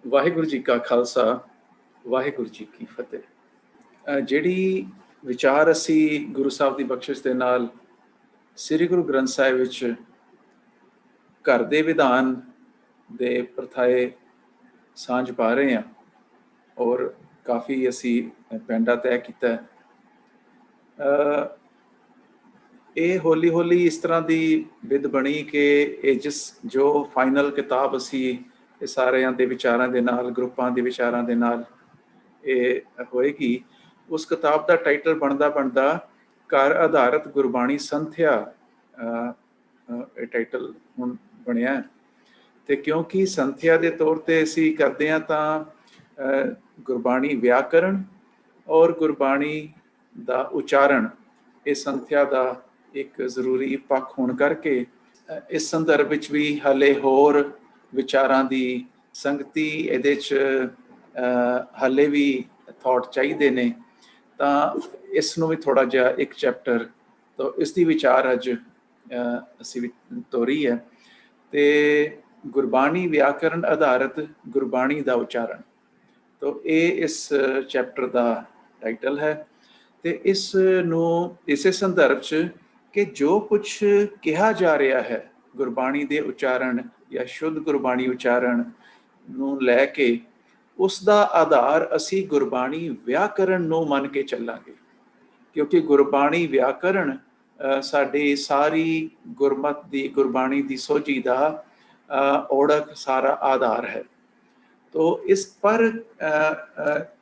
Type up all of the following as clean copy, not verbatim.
ਵਾਹਿਗੁਰੂ ਜੀ ਕਾ ਖਾਲਸਾ, ਵਾਹਿਗੁਰੂ ਜੀ ਕੀ ਫਤਿਹ। ਜਿਹੜੀ ਵਿਚਾਰ ਅਸੀਂ ਗੁਰੂ ਸਾਹਿਬ ਦੀ ਬਖਸ਼ਿਸ਼ ਦੇ ਨਾਲ ਸ੍ਰੀ ਗੁਰੂ ਗ੍ਰੰਥ ਸਾਹਿਬ ਵਿੱਚ ਘਰ ਦੇ ਵਿਧਾਨ ਦੇ ਪ੍ਰਥਾਏ ਸਾਂਝ ਪਾ ਰਹੇ ਹਾਂ ਔਰ ਕਾਫੀ ਅਸੀਂ ਪੈਂਡਾ ਤੈਅ ਕੀਤਾ ਹੈ। ਇਹ ਹੌਲੀ ਹੌਲੀ ਇਸ ਤਰ੍ਹਾਂ ਦੀ ਵਿਧ ਬਣੀ ਕਿ ਇਹ ਜੋ ਫਾਈਨਲ ਕਿਤਾਬ ਅਸੀਂ ਇਹ ਸਾਰਿਆਂ ਦੇ ਵਿਚਾਰਾਂ ਦੇ ਨਾਲ, ਗਰੁੱਪਾਂ ਦੇ ਵਿਚਾਰਾਂ ਦੇ ਨਾਲ ਇਹ ਹੋਏਗੀ। ਉਸ ਕਿਤਾਬ ਦਾ ਟਾਈਟਲ ਬਣਦਾ ਘਰ ਆਧਾਰਿਤ ਗੁਰਬਾਣੀ ਸੰਥਿਆ ਇਹ ਟਾਈਟਲ ਹੁਣ ਬਣਿਆ। ਤੇ ਕਿਉਂਕਿ ਸੰਥਿਆ ਦੇ ਤੌਰ ਤੇ ਅਸੀਂ ਕਰਦੇ ਹਾਂ ਤਾਂ ਗੁਰਬਾਣੀ ਵਿਆਕਰਣ ਔਰ ਗੁਰਬਾਣੀ ਦਾ ਉਚਾਰਨ ਇਹ ਸੰਥਿਆ ਦਾ ਇੱਕ ਜ਼ਰੂਰੀ ਪੱਖ ਹੋਣ ਕਰਕੇ ਇਸ ਸੰਦਰਭ ਵਿੱਚ ਵੀ ਹਾਲੇ ਹੋਰ ਵਿਚਾਰਾਂ ਦੀ ਸੰਗਤੀ ਇਹਦੇ 'ਚ ਹਾਲੇ ਵੀ ਥਾਟ ਚਾਹੀਦੇ ਨੇ। ਤਾਂ ਇਸ ਨੂੰ ਵੀ ਥੋੜਾ ਜਿਹਾ ਇੱਕ ਚੈਪਟਰ ਤੋਂ ਇਸ ਦੀ ਵਿਚਾਰ ਅੱਜ ਅਸੀਂ ਤੋਰੀ ਹੈ। ਤੇ ਗੁਰਬਾਣੀ ਵਿਆਕਰਣ ਆਧਾਰਿਤ ਗੁਰਬਾਣੀ ਦਾ ਉਚਾਰਨ, ਤਾਂ ਇਹ ਇਸ ਚੈਪਟਰ ਦਾ ਟਾਈਟਲ ਹੈ। ਤੇ ਇਸ ਨੂੰ ਇਸੇ ਸੰਦਰਭ 'ਚ ਕਿ ਜੋ ਕੁਛ ਕਿਹਾ ਜਾ ਰਿਹਾ ਹੈ ਗੁਰਬਾਣੀ ਦੇ ਉਚਾਰਨ ਜਾਂ ਸ਼ੁੱਧ ਗੁਰਬਾਣੀ ਉਚਾਰਨ ਨੂੰ ਲੈ ਕੇ ਉਸ ਦਾ ਆਧਾਰ ਅਸੀਂ ਗੁਰਬਾਣੀ ਵਿਆਕਰਣ ਨੂੰ ਮੰਨ ਕੇ ਚੱਲਾਂਗੇ, ਕਿਉਂਕਿ ਗੁਰਬਾਣੀ ਵਿਆਕਰਣ ਸਾਡੀ ਸਾਰੀ ਗੁਰਮਤ ਦੀ ਗੁਰਬਾਣੀ ਦੀ ਸੋਝੀ ਦਾ ਔੜਕ ਸਾਰਾ ਆਧਾਰ ਹੈ। ਤੋ ਇਸ ਪਰ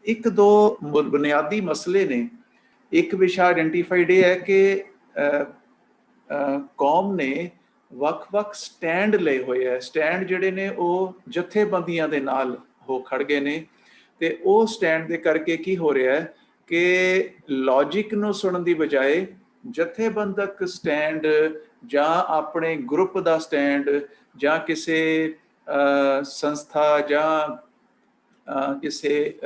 ਇੱਕ ਦੋ ਬੁਨਿਆਦੀ ਮਸਲੇ ਨੇ। ਇੱਕ ਵਿਸ਼ਾ ਆਇਡੈਂਟੀਫਾਈਡ ਇਹ ਹੈ ਕਿ ਕੌਮ ਨੇ ਵੱਖ-ਵੱਖ ਸਟੈਂਡ ਲਏ ਹੋਏ ਹੈ। ਸਟੈਂਡ ਜਿਹੜੇ ਨੇ ਉਹ ਜਥੇਬੰਦੀਆਂ ਦੇ ਨਾਲ ਹੋ ਖੜ ਗਏ ਨੇ ਤੇ ਉਹ ਸਟੈਂਡ ਦੇ ਕਰਕੇ ਕੀ ਹੋ ਰਿਹਾ ਹੈ ਕਿ ਲੌਜਿਕ ਨੂੰ ਸੁਣਨ ਦੀ ਬਜਾਏ ਜਥੇਬੰਦਕ ਸਟੈਂਡ ਜਾਂ ਆਪਣੇ ਗਰੁੱਪ ਦਾ ਸਟੈਂਡ ਜਾਂ ਕਿਸੇ ਸੰਸਥਾ ਜਾਂ ਕਿਸੇ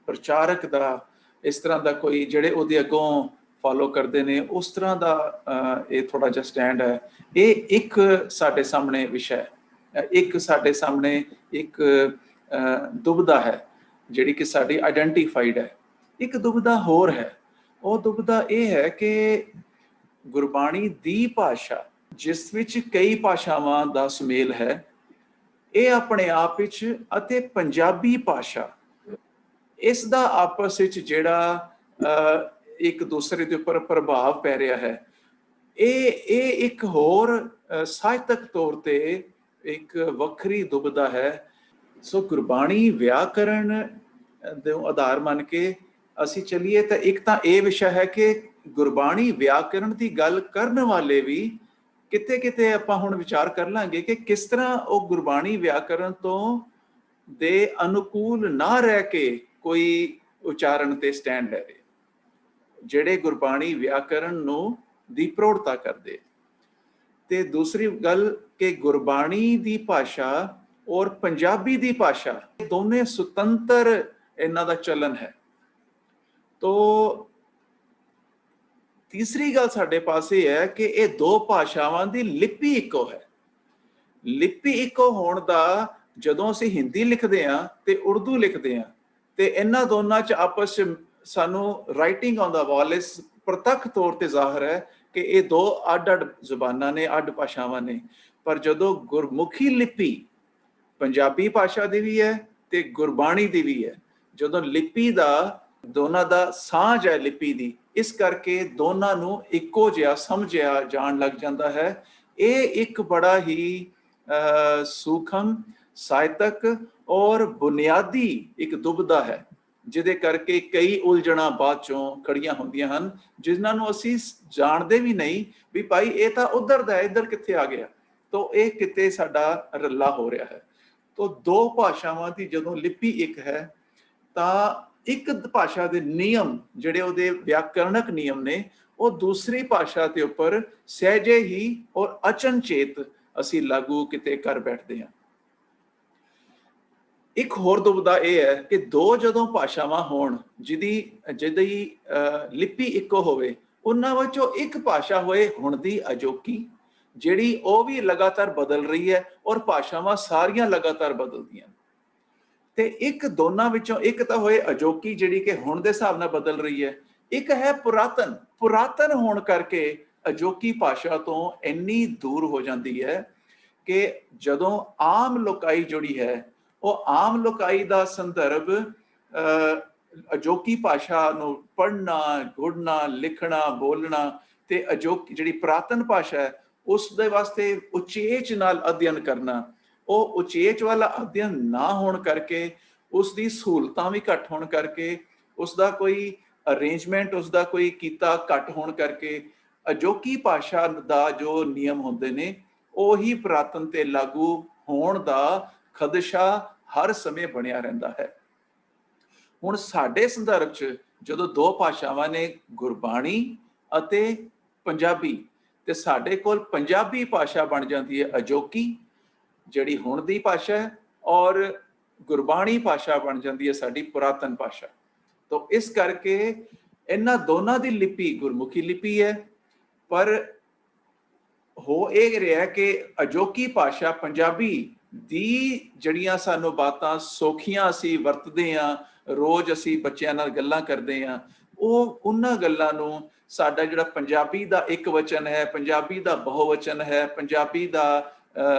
ਪ੍ਰਚਾਰਕ ਦਾ ਇਸ ਤਰ੍ਹਾਂ ਦਾ ਕੋਈ ਜਿਹੜੇ ਉਹਦੇ ਅੱਗੋਂ ਫੋਲੋ ਕਰਦੇ ਨੇ ਉਸ ਤਰ੍ਹਾਂ ਦਾ ਇਹ ਥੋੜਾ ਜਿਹਾ ਸਟੈਂਡ ਹੈ। ਇਹ ਇੱਕ ਸਾਡੇ ਸਾਹਮਣੇ ਵਿਸ਼ਾ ਹੈ, ਇੱਕ ਸਾਡੇ ਸਾਹਮਣੇ ਇੱਕ ਦੁਬਿਧਾ ਹੈ ਜਿਹੜੀ ਕਿ ਸਾਡੀ ਆਇਡੈਂਟੀਫਾਈਡ ਹੈ। ਇੱਕ ਦੁਬਿਧਾ ਹੋਰ ਹੈ, ਉਹ ਦੁਬਿਧਾ ਇਹ ਹੈ ਕਿ ਗੁਰਬਾਣੀ ਦੀ ਭਾਸ਼ਾ ਜਿਸ ਵਿੱਚ ਕਈ ਭਾਸ਼ਾਵਾਂ ਦਾ ਸੁਮੇਲ ਹੈ, ਇਹ ਆਪਣੇ ਆਪ ਵਿੱਚ ਅਤੇ ਪੰਜਾਬੀ ਭਾਸ਼ਾ ਇਸ ਦਾ ਆਪਸ ਵਿੱਚ ਜਿਹੜਾ ਇੱਕ ਦੂਸਰੇ ਦੇ ਉੱਪਰ ਪ੍ਰਭਾਵ ਪੈ ਰਿਹਾ ਹੈ, ਇਹ ਇੱਕ ਹੋਰ ਸਾਹਿਤਕ ਤੌਰ ਤੇ ਇੱਕ ਵੱਖਰੀ ਦੁਬਿਧਾ ਹੈ। ਸੋ ਗੁਰਬਾਣੀ ਵਿਆਕਰਣ ਦੇ ਆਧਾਰ ਮੰਨ ਕੇ ਅਸੀਂ ਚੱਲੀਏ ਤਾਂ ਇੱਕ ਤਾਂ ਇਹ ਵਿਸ਼ਾ ਹੈ ਕਿ ਗੁਰਬਾਣੀ ਵਿਆਕਰਣ ਦੀ ਗੱਲ ਕਰਨ ਵਾਲੇ ਵੀ ਕਿਤੇ ਕਿਤੇ ਆਪਾਂ ਹੁਣ ਵਿਚਾਰ ਕਰ ਲਾਂਗੇ ਕਿ ਕਿਸ ਤਰ੍ਹਾਂ ਉਹ ਗੁਰਬਾਣੀ ਵਿਆਕਰਣ ਤੋਂ ਦੇ ਅਨੁਕੂਲ ਨਾ ਰਹਿ ਕੇ ਕੋਈ ਉਚਾਰਨ ਤੇ ਸਟੈਂਡ ਲੈ ਰਹੇ, ਜਿਹੜੇ ਗੁਰਬਾਣੀ ਵਿਆਕਰਣ ਨੂੰ ਦੀ ਪ੍ਰੋੜਤਾ ਕਰਦੇ। ਤੇ ਦੂਸਰੀ ਗੱਲ ਕਿ ਗੁਰਬਾਣੀ ਦੀ ਭਾਸ਼ਾ ਔਰ ਪੰਜਾਬੀ ਦੀ ਭਾਸ਼ਾ ਦੋਨੇ ਸੁਤੰਤਰ ਇਹਨਾਂ ਦਾ ਚੱਲਨ ਹੈ। ਤੋ ਤੀਸਰੀ ਗੱਲ ਸਾਡੇ ਪਾਸ ਇਹ ਹੈ ਕਿ ਇਹ ਦੋ ਭਾਸ਼ਾਵਾਂ ਦੀ ਲਿਪੀ ਇੱਕੋ ਹੈ। ਲਿਪੀ ਇੱਕੋ ਹੋਣ ਦਾ ਜਦੋਂ ਅਸੀਂ ਹਿੰਦੀ ਲਿਖਦੇ ਹਾਂ ਤੇ ਉਰਦੂ ਲਿਖਦੇ ਹਾਂ ਤੇ ਇਹਨਾਂ ਦੋਨਾਂ 'ਚ ਆਪਸ 'ਚ ਸਾਨੂੰ ਰਾਈਟਿੰਗ ਔਨ ਦਾ ਵਾਲ ਇਸ ਪ੍ਰਤੱਖ ਤੌਰ ਤੇ ਜ਼ਾਹਰ ਹੈ ਕਿ ਇਹ ਦੋ ਅੱਡ-ਅੱਡ ਜ਼ੁਬਾਨਾਂ ਨੇ, ਅੱਡ ਭਾਸ਼ਾਵਾਂ ਨੇ। ਪਰ ਜਦੋਂ ਗੁਰਮੁਖੀ ਲਿਪੀ ਪੰਜਾਬੀ ਭਾਸ਼ਾ ਦੀ ਵੀ ਹੈ ਤੇ ਗੁਰਬਾਣੀ ਦੀ ਵੀ ਹੈ, ਜਦੋਂ ਲਿਪੀ ਦਾ ਦੋਨਾਂ ਦਾ ਸਾਂਝ ਹੈ ਲਿਪੀ ਦੀ, ਇਸ ਕਰਕੇ ਦੋਨਾਂ ਨੂੰ ਇੱਕੋ ਜਿਹਾ ਸਮਝਿਆ ਜਾਣ ਲੱਗ ਜਾਂਦਾ ਹੈ। ਇਹ ਇੱਕ ਬੜਾ ਹੀ ਸੂਖਮ ਸਾਹਿਤਕ ਔਰ ਬੁਨਿਆਦੀ ਇੱਕ ਦੁਬਿਧਾ ਹੈ ਜਿਹਦੇ ਕਰਕੇ ਕਈ ਉਲਝਣਾਂ ਬਾਅਦ ਚੋਂ ਖੜੀਆਂ ਹੁੰਦੀਆਂ ਹਨ, ਜਿਨ੍ਹਾਂ ਨੂੰ ਅਸੀਂ ਜਾਣਦੇ ਵੀ ਨਹੀਂ ਵੀ ਭਾਈ ਇਹ ਤਾਂ ਉਧਰ ਦਾ, ਇੱਧਰ ਕਿੱਥੇ ਆ ਗਿਆ। ਤੋ ਇਹ ਕਿਤੇ ਸਾਡਾ ਰੱਲਾ ਹੋ ਰਿਹਾ ਹੈ। ਤੋ ਦੋ ਭਾਸ਼ਾਵਾਂ ਦੀ ਜਦੋਂ ਲਿਪੀ ਇੱਕ ਹੈ ਤਾਂ ਇੱਕ ਭਾਸ਼ਾ ਦੇ ਨਿਯਮ ਜਿਹੜੇ ਉਹਦੇ ਵਿਆਕਰਣਕ ਨਿਯਮ ਨੇ ਉਹ ਦੂਸਰੀ ਭਾਸ਼ਾ ਦੇ ਉੱਪਰ ਸਹਿਜੇ ਹੀ ਔਰ ਅਚਨਚੇਤ ਅਸੀਂ ਲਾਗੂ ਕਿਤੇ ਕਰ ਬੈਠਦੇ ਹਾਂ। ਇੱਕ ਹੋਰ ਦੁਬਿਧਾ ਇਹ ਹੈ ਕਿ ਦੋ ਜਦੋਂ ਭਾਸ਼ਾਵਾਂ ਹੋਣ ਜਿਹਦੀ ਲਿਪੀ ਇੱਕੋ ਹੋਵੇ, ਉਹਨਾਂ ਵਿੱਚੋਂ ਇੱਕ ਭਾਸ਼ਾ ਹੋਏ ਹੁਣ ਦੀ ਅਜੋਕੀ, ਜਿਹੜੀ ਉਹ ਵੀ ਲਗਾਤਾਰ ਬਦਲ ਰਹੀ ਹੈ ਔਰ ਭਾਸ਼ਾਵਾਂ ਸਾਰੀਆਂ ਲਗਾਤਾਰ ਬਦਲਦੀਆਂ। ਤੇ ਇੱਕ ਦੋਨਾਂ ਵਿੱਚੋਂ ਇੱਕ ਤਾਂ ਹੋਏ ਅਜੋਕੀ ਜਿਹੜੀ ਕਿ ਹੁਣ ਦੇ ਹਿਸਾਬ ਨਾਲ ਬਦਲ ਰਹੀ ਹੈ, ਇੱਕ ਹੈ ਪੁਰਾਤਨ ਹੋਣ ਕਰਕੇ ਅਜੋਕੀ ਭਾਸ਼ਾ ਤੋਂ ਇੰਨੀ ਦੂਰ ਹੋ ਜਾਂਦੀ ਹੈ ਕਿ ਜਦੋਂ ਆਮ ਲੋਕਾਈ ਜਿਹੜੀ ਹੈ ਉਹ ਆਮ ਲੋਕਾਈ ਦਾ ਸੰਦਰਭ ਅਜੋਕੀ ਭਾਸ਼ਾ ਨੂੰ ਪੜ੍ਹਨਾ, ਗੁੜਨਾ, ਲਿਖਣਾ, ਬੋਲਣਾ ਤੇ ਅਜੋਕੀ ਜਿਹੜੀ ਪੁਰਾਤਨ ਭਾਸ਼ਾ ਹੈ ਉਸ ਦੇ ਵਾਸਤੇ ਉਚੇਚ ਨਾਲ ਅਧਿਐਨ ਕਰਨਾ, ਉਹ ਉਚੇਚ ਵਾਲਾ ਅਧਿਐਨ ਨਾ ਹੋਣ ਕਰਕੇ, ਉਸ ਦੀ ਸਹੂਲਤਾਂ ਵੀ ਘੱਟ ਹੋਣ ਕਰਕੇ, ਉਸ ਦਾ ਕੋਈ ਅਰੇਂਜਮੈਂਟ, ਉਸ ਦਾ ਕੋਈ ਕੀਤਾ ਘੱਟ ਹੋਣ ਕਰਕੇ ਅਜੋਕੀ ਭਾਸ਼ਾ ਦਾ ਜੋ ਨਿਯਮ ਹੁੰਦੇ ਨੇ ਉਹੀ ਪੁਰਾਤਨ ਤੇ ਲਾਗੂ ਹੋਣ ਦਾ ਖਦਸ਼ਾ ਹਰ ਸਮੇਂ ਬਣਿਆ ਰਹਿੰਦਾ ਹੈ। ਹੁਣ ਸਾਡੇ ਸੰਦਰਭ 'ਚ ਜਦੋਂ ਦੋ ਭਾਸ਼ਾਵਾਂ ਨੇ, ਗੁਰਬਾਣੀ ਅਤੇ ਪੰਜਾਬੀ, ਤੇ ਸਾਡੇ ਕੋਲ ਪੰਜਾਬੀ ਭਾਸ਼ਾ ਬਣ ਜਾਂਦੀ ਹੈ ਅਜੋਕੀ ਜਿਹੜੀ ਹੁਣ ਦੀ ਭਾਸ਼ਾ ਹੈ, ਔਰ ਗੁਰਬਾਣੀ ਭਾਸ਼ਾ ਬਣ ਜਾਂਦੀ ਹੈ ਸਾਡੀ ਪੁਰਾਤਨ ਭਾਸ਼ਾ। ਤਾਂ ਇਸ ਕਰਕੇ ਇਹਨਾਂ ਦੋਨਾਂ ਦੀ ਲਿਪੀ ਗੁਰਮੁਖੀ ਲਿਪੀ ਹੈ, ਪਰ ਹੋ ਇਹ ਰਿਹਾ ਕਿ ਅਜੋਕੀ ਭਾਸ਼ਾ ਪੰਜਾਬੀ ਦੀ ਜਿਹੜੀਆਂ ਸਾਨੂੰ ਬਾਤਾਂ ਸੌਖੀਆਂ ਅਸੀਂ ਵਰਤਦੇ ਹਾਂ, ਰੋਜ਼ ਅਸੀਂ ਬੱਚਿਆਂ ਨਾਲ ਗੱਲਾਂ ਕਰਦੇ ਹਾਂ, ਉਹ ਉਹਨਾਂ ਗੱਲਾਂ ਨੂੰ ਸਾਡਾ ਜਿਹੜਾ ਪੰਜਾਬੀ ਦਾ ਇੱਕ ਵਚਨ ਹੈ, ਪੰਜਾਬੀ ਦਾ ਬਹੁਵਚਨ ਹੈ, ਪੰਜਾਬੀ ਦਾ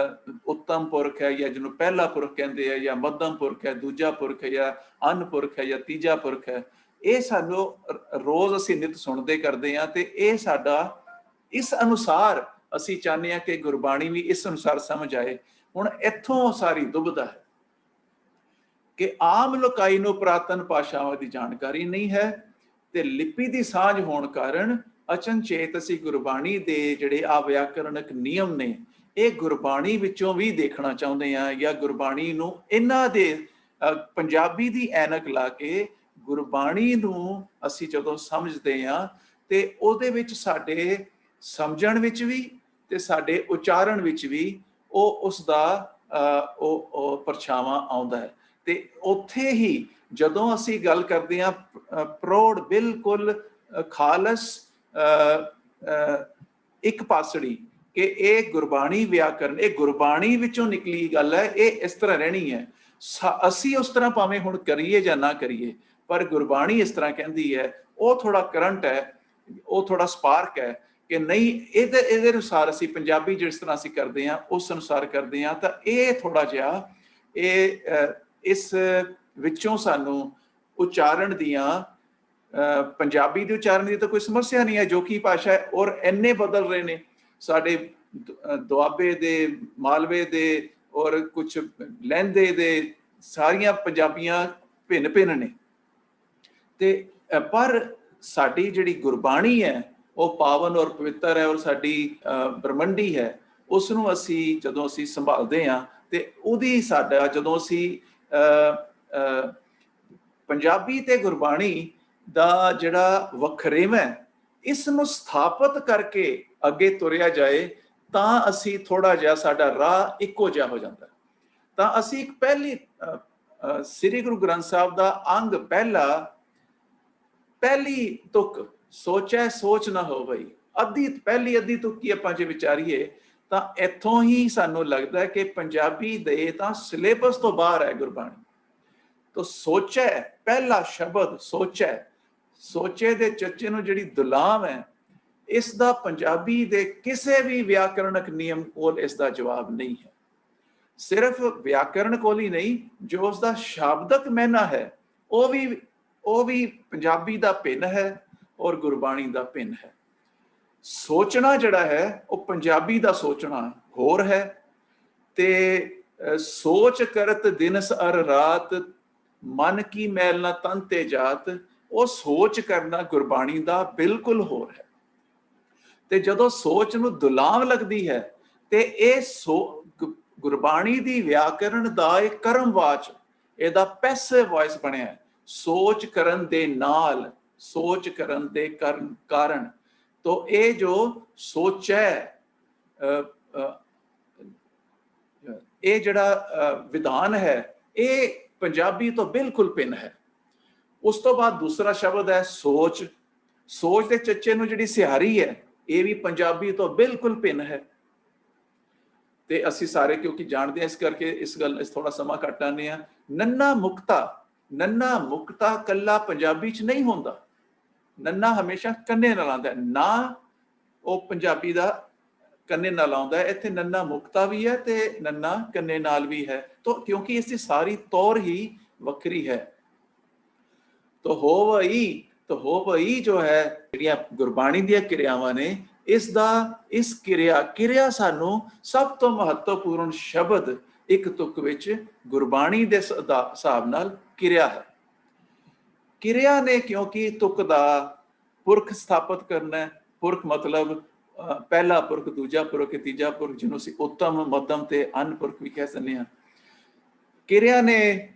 ਉੱਤਮ ਪੁਰਖ ਹੈ, ਜਾਂ ਜਿਹਨੂੰ ਪਹਿਲਾ ਪੁਰਖ ਕਹਿੰਦੇ ਆ, ਜਾਂ ਮੱਧਮ ਪੁਰਖ ਹੈ, ਦੂਜਾ ਪੁਰਖ ਹੈ, ਜਾਂ ਅਨ ਪੁਰਖ ਹੈ, ਜਾਂ ਤੀਜਾ ਪੁਰਖ ਹੈ, ਇਹ ਸਾਨੂੰ ਰੋਜ਼ ਅਸੀਂ ਨਿਤ ਸੁਣਦੇ ਕਰਦੇ ਹਾਂ। ਤੇ ਇਹ ਸਾਡਾ ਇਸ ਅਨੁਸਾਰ ਅਸੀਂ ਚਾਹੁੰਦੇ ਹਾਂ ਕਿ ਗੁਰਬਾਣੀ ਵੀ ਇਸ ਅਨੁਸਾਰ ਸਮਝ ਆਏ। ਹੁਣ ਇੱਥੋਂ ਸਾਰੀ ਦੁਬਿਧਾ ਹੈ ਕਿ ਆਮ ਲੋਕਾਈ ਨੂੰ ਪੁਰਾਤਨ ਭਾਸ਼ਾਵਾਂ ਦੀ ਜਾਣਕਾਰੀ ਨਹੀਂ ਹੈ ਤੇ ਲਿਪੀ ਦੀ ਸਾਂਝ ਹੋਣ ਕਾਰਨ ਅਚਨਚੇਤ ਅਸੀਂ ਗੁਰਬਾਣੀ ਦੇ ਜਿਹੜੇ ਆ ਵਿਆਕਰਣਕ ਨਿਯਮ ਨੇ ਇਹ ਗੁਰਬਾਣੀ ਵਿੱਚੋਂ ਵੀ ਦੇਖਣਾ ਚਾਹੁੰਦੇ ਹਾਂ, ਜਾਂ ਗੁਰਬਾਣੀ ਨੂੰ ਇਹਨਾਂ ਦੇ ਪੰਜਾਬੀ ਦੀ ਐਨਕ ਲਾ ਕੇ ਗੁਰਬਾਣੀ ਨੂੰ ਅਸੀਂ ਜਦੋਂ ਸਮਝਦੇ ਹਾਂ ਤੇ ਉਹਦੇ ਵਿੱਚ ਸਾਡੇ ਸਮਝਣ ਵਿੱਚ ਵੀ ਤੇ ਸਾਡੇ ਉਚਾਰਨ ਵਿੱਚ ਵੀ ਉਹ ਉਸ ਦਾ ਉਹ ਪਰਛਾਵਾਂ ਆਉਂਦਾ ਹੈ। ਤੇ ਉੱਥੇ ਹੀ ਜਦੋਂ ਅਸੀਂ ਗੱਲ ਕਰਦੇ ਹਾਂ ਪ੍ਰੋੜ ਬਿਲਕੁਲ ਖਾਲਸ ਇੱਕ ਪਾਸੜੀ ਕਿ ਇਹ ਗੁਰਬਾਣੀ ਵਿਆਕਰਨ, ਇਹ ਗੁਰਬਾਣੀ ਵਿੱਚੋਂ ਨਿਕਲੀ ਗੱਲ ਹੈ, ਇਹ ਇਸ ਤਰ੍ਹਾਂ ਰਹਿਣੀ ਹੈ। ਅਸੀਂ ਉਸ ਤਰ੍ਹਾਂ ਭਾਵੇਂ ਹੁਣ ਕਰੀਏ ਜਾਂ ਨਾ ਕਰੀਏ, ਪਰ ਗੁਰਬਾਣੀ ਇਸ ਤਰ੍ਹਾਂ ਕਹਿੰਦੀ ਹੈ, ਉਹ ਥੋੜਾ ਕਰੰਟ ਹੈ, ਉਹ ਥੋੜਾ ਸਪਾਰਕ ਹੈ ਕਿ ਨਹੀਂ ਇਹਦੇ ਅਨੁਸਾਰ ਅਸੀਂ ਪੰਜਾਬੀ ਜਿਸ ਤਰ੍ਹਾਂ ਅਸੀਂ ਕਰਦੇ ਹਾਂ ਉਸ ਅਨੁਸਾਰ ਕਰਦੇ ਹਾਂ। ਤਾਂ ਇਹ ਥੋੜਾ ਜਿਹਾ ਇਸ ਵਿੱਚੋਂ ਸਾਨੂੰ ਉਚਾਰਨ ਦੀਆਂ ਪੰਜਾਬੀ ਦੇ ਉਚਾਰਨ ਦੀ ਤਾਂ ਕੋਈ ਸਮੱਸਿਆ ਨਹੀਂ ਹੈ, ਜੋ ਕਿ ਭਾਸ਼ਾ ਹੈ, ਔਰ ਇੰਨੇ ਬਦਲ ਰਹੇ ਨੇ ਸਾਡੇ ਦੁਆਬੇ ਦੇ, ਮਾਲਵੇ ਦੇ, ਔਰ ਕੁਝ ਲਹਿੰਦੇ ਦੇ, ਸਾਰੀਆਂ ਪੰਜਾਬੀਆਂ ਭਿੰਨ ਭਿੰਨ ਨੇ। ਤੇ ਪਰ ਸਾਡੀ ਜਿਹੜੀ ਗੁਰਬਾਣੀ ਹੈ ਉਹ ਪਾਵਨ ਔਰ ਪਵਿੱਤਰ ਹੈ, ਔਰ ਸਾਡੀ ਬ੍ਰਹਮੰਡੀ ਹੈ, ਉਸ ਨੂੰ ਅਸੀਂ ਜਦੋਂ ਅਸੀਂ ਸੰਭਾਲਦੇ ਹਾਂ ਤੇ ਉਹਦੀ ਸਾਡਾ ਜਦੋਂ ਅਸੀਂ ਪੰਜਾਬੀ ਤੇ ਗੁਰਬਾਣੀ ਦਾ ਜਿਹੜਾ ਵਖਰੇਵਾਂ ਇਸ ਨੂੰ ਸਥਾਪਿਤ ਕਰਕੇ ਅੱਗੇ ਤੁਰਿਆ ਜਾਏ ਤਾਂ ਅਸੀਂ ਥੋੜਾ ਜਿਹਾ ਸਾਡਾ ਰਾਹ ਇੱਕੋ ਜਿਹਾ ਹੋ ਜਾਂਦਾ। ਤਾਂ ਅਸੀਂ ਇੱਕ ਪਹਿਲੀ ਸ੍ਰੀ ਗੁਰੂ ਗ੍ਰੰਥ ਸਾਹਿਬ ਦਾ ਅੰਗ ਪਹਿਲੀ ਤੁਕ ਸੋਚੈ ਸੋਚ ਨਾ ਹੋ ਬਈ, ਪਹਿਲੀ ਅੱਧੀ ਤੁਕੀ ਆਪਾਂ ਜੇ ਵਿਚਾਰੀਏ ਤਾਂ ਇੱਥੋਂ ਹੀ ਸਾਨੂੰ ਲੱਗਦਾ ਕਿ ਪੰਜਾਬੀ ਦੇ ਤਾਂ ਸਿਲੇਬਸ ਤੋਂ ਬਾਹਰ ਹੈ ਗੁਰਬਾਣੀ। ਤਾਂ ਸੋਚੈ ਪਹਿਲਾ ਸ਼ਬਦ ਸੋਚੇ ਦੇ ਚੱਚੇ ਨੂੰ ਜਿਹੜੀ ਦੁਲਾਮ ਹੈ, ਇਸ ਦਾ ਪੰਜਾਬੀ ਦੇ ਕਿਸੇ ਵੀ ਵਿਆਕਰਣਕ ਨਿਯਮ ਕੋਲ ਇਸ ਦਾ ਜਵਾਬ ਨਹੀਂ ਹੈ। ਸਿਰਫ ਵਿਆਕਰਣ ਕੋਲ ਹੀ ਨਹੀਂ, ਜੋ ਉਸ ਦਾ ਸ਼ਾਬਦਿਕ ਮਾਇਨਾ ਹੈ ਉਹ ਵੀ ਪੰਜਾਬੀ ਦਾ ਭਿੰਨ ਹੈ ਔਰ ਗੁਰਬਾਣੀ ਦਾ ਭਿੰਨ ਹੈ। ਸੋਚਣਾ ਜਿਹੜਾ ਹੈ ਉਹ ਪੰਜਾਬੀ ਦਾ ਸੋਚਣਾ ਹੋਰ ਹੈ, ਤੇ ਸੋਚ ਕਰਤ ਦਿਨਸ ਅਰ ਰਾਤ ਮਨ ਕੀ ਮੈਲ ਨਾ ਤਨ ਤੇ ਜਾਤ, ਉਹ ਸੋਚ ਕਰਨਾ ਗੁਰਬਾਣੀ ਦਾ ਬਿਲਕੁਲ ਹੋਰ ਹੈ। ਤੇ ਜਦੋਂ ਸੋਚ ਨੂੰ ਦੁਲਾਮ ਲੱਗਦੀ ਹੈ ਤੇ ਇਹ ਗੁਰਬਾਣੀ ਦੀ ਵਿਆਕਰਣ ਦਾ ਇੱਕ ਕਰਮਵਾਚ, ਇਹਦਾ ਪੈਸਿਵ ਵੌਇਸ ਬਣਿਆ, ਸੋਚ ਕਰਨ ਦੇ ਨਾਲ, ਸੋਚ ਕਰਨ ਦੇ ਕਾਰਨ। ਤੋ ਇਹ ਜੋ ਸੋਚੈ, ਇਹ ਜਿਹੜਾ ਵਿਧਾਨ ਹੈ ਇਹ ਪੰਜਾਬੀ ਤੋਂ ਬਿਲਕੁਲ ਭਿੰਨ ਹੈ। ਉਸ ਤੋਂ ਬਾਅਦ ਦੂਸਰਾ ਸ਼ਬਦ ਹੈ ਸੋਚ ਦੇ ਚੱਚੇ ਨੂੰ ਜਿਹੜੀ ਸਿਹਾਰੀ ਹੈ, ਇਹ ਵੀ ਪੰਜਾਬੀ ਤੋਂ ਬਿਲਕੁਲ ਭਿੰਨ ਹੈ। ਤੇ ਅਸੀਂ ਸਾਰੇ ਕਿਉਂਕਿ ਜਾਣਦੇ ਹਾਂ, ਇਸ ਕਰਕੇ ਇਸ ਗੱਲ ਇਸ ਥੋੜਾ ਸਮਾਂ ਘੱਟ ਆਉਂਦੇ ਹਾਂ। ਨੰਨਾ ਮੁਕਤਾ ਕੱਲਾ ਪੰਜਾਬੀ ਚ ਨਹੀਂ ਹੁੰਦਾ। ਨੰਨਾ ਹਮੇਸ਼ਾ ਕੰਨੇ ਨਾਲ ਆਉਂਦਾ, ਨਾ ਉਹ ਪੰਜਾਬੀ ਦਾ ਕੰਨੇ ਨਾਲ ਆਉਂਦਾ ਹੈ। ਇੱਥੇ ਨੰਨਾ ਮੁਕਤਾ ਵੀ ਹੈ ਤੇ ਨੰਨਾ ਕੰਨੇ ਨਾਲ ਵੀ ਹੈ, ਤਾਂ ਕਿਉਂਕਿ ਇਸ ਦੀ ਸਾਰੀ ਤੌਰ ਹੀ ਵੱਖਰੀ ਹੈ। ਤਾਂ ਹੋ ਵਈ ਜੋ ਹੈ, ਜਿਹੜੀਆਂ ਗੁਰਬਾਣੀ ਦੀਆਂ ਕਿਰਿਆਵਾਂ ਨੇ, ਇਸ ਕਿਰਿਆ ਸਾਨੂੰ ਸਭ ਤੋਂ ਮਹੱਤਵਪੂਰਨ ਸ਼ਬਦ ਇੱਕ ਤੁਕ ਵਿੱਚ ਗੁਰਬਾਣੀ ਦੇ ਹਿਸਾਬ ਨਾਲ ਕਿਰਿਆ ਹੈ। ਕਿਰਿਆ ਨੇ ਕਿਉਂਕਿ ਤੁਕ ਦਾ ਪੁਰਖ ਸਥਾਪਿਤ ਕਰਨਾ ਹੈ। ਪੁਰਖ ਮਤਲਬ ਪਹਿਲਾ ਪੁਰਖ, ਦੂਜਾ ਪੁਰਖ, ਤੀਜਾ ਪੁਰਖ, ਜਿਹਨੂੰ ਅਸੀਂ ਉੱਤਮ, ਮੱਧਮ ਤੇ ਅਨ ਪੁਰਖ ਵੀ ਕਹਿ ਸਕਦੇ ਹਾਂ। ਕਿਰਿਆ ਨੇ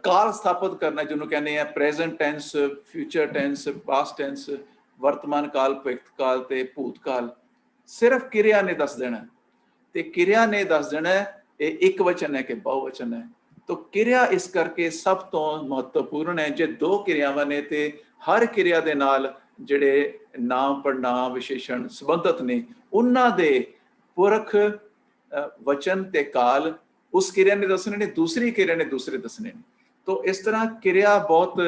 ਕਾਲ ਸਥਾਪਿਤ ਕਰਨਾ, ਜਿਹਨੂੰ ਕਹਿੰਦੇ ਆ present tense, future tense, past tense, ਵਰਤਮਾਨ ਕਾਲ, ਭਵਿੱਖ ਕਾਲ ਤੇ ਭੂਤ ਕਾਲ। ਸਿਰਫ ਕਿਰਿਆ ਨੇ ਦੱਸ ਦੇਣਾ, ਤੇ ਕਿਰਿਆ ਨੇ ਦੱਸ ਦੇਣਾ ਇਹ ਇੱਕ ਵਚਨ ਹੈ ਕਿ ਬਹੁਵਚਨ ਹੈ। ਤਾਂ ਕਿਰਿਆ ਇਸ ਕਰਕੇ ਸਭ ਤੋਂ ਮਹੱਤਵਪੂਰਨ ਹੈ। ਜੇ ਦੋ ਕਿਰਿਆਵਾਂ ਨੇ ਤੇ ਹਰ ਕਿਰਿਆ ਦੇ ਨਾਲ ਜਿਹੜੇ ਨਾਮ, ਪੜਨਾਮ, ਵਿਸ਼ੇਸ਼ਣ ਸੰਬੰਧਤ ਨੇ, ਉਹਨਾਂ ਦੇ ਪੁਰਖ, ਵਚਨ ਤੇ ਕਾਲ ਉਸ ਕਿਰਿਆ ਨੇ ਦੱਸਣੇ ਨੇ, ਦੂਸਰੀ ਕਿਰਿਆ ਨੇ ਦੂਸਰੇ ਦੱਸਣੇ ਨੇ। ਤੋ ਇਸ ਤਰ੍ਹਾਂ ਕਿਰਿਆ ਬਹੁਤ,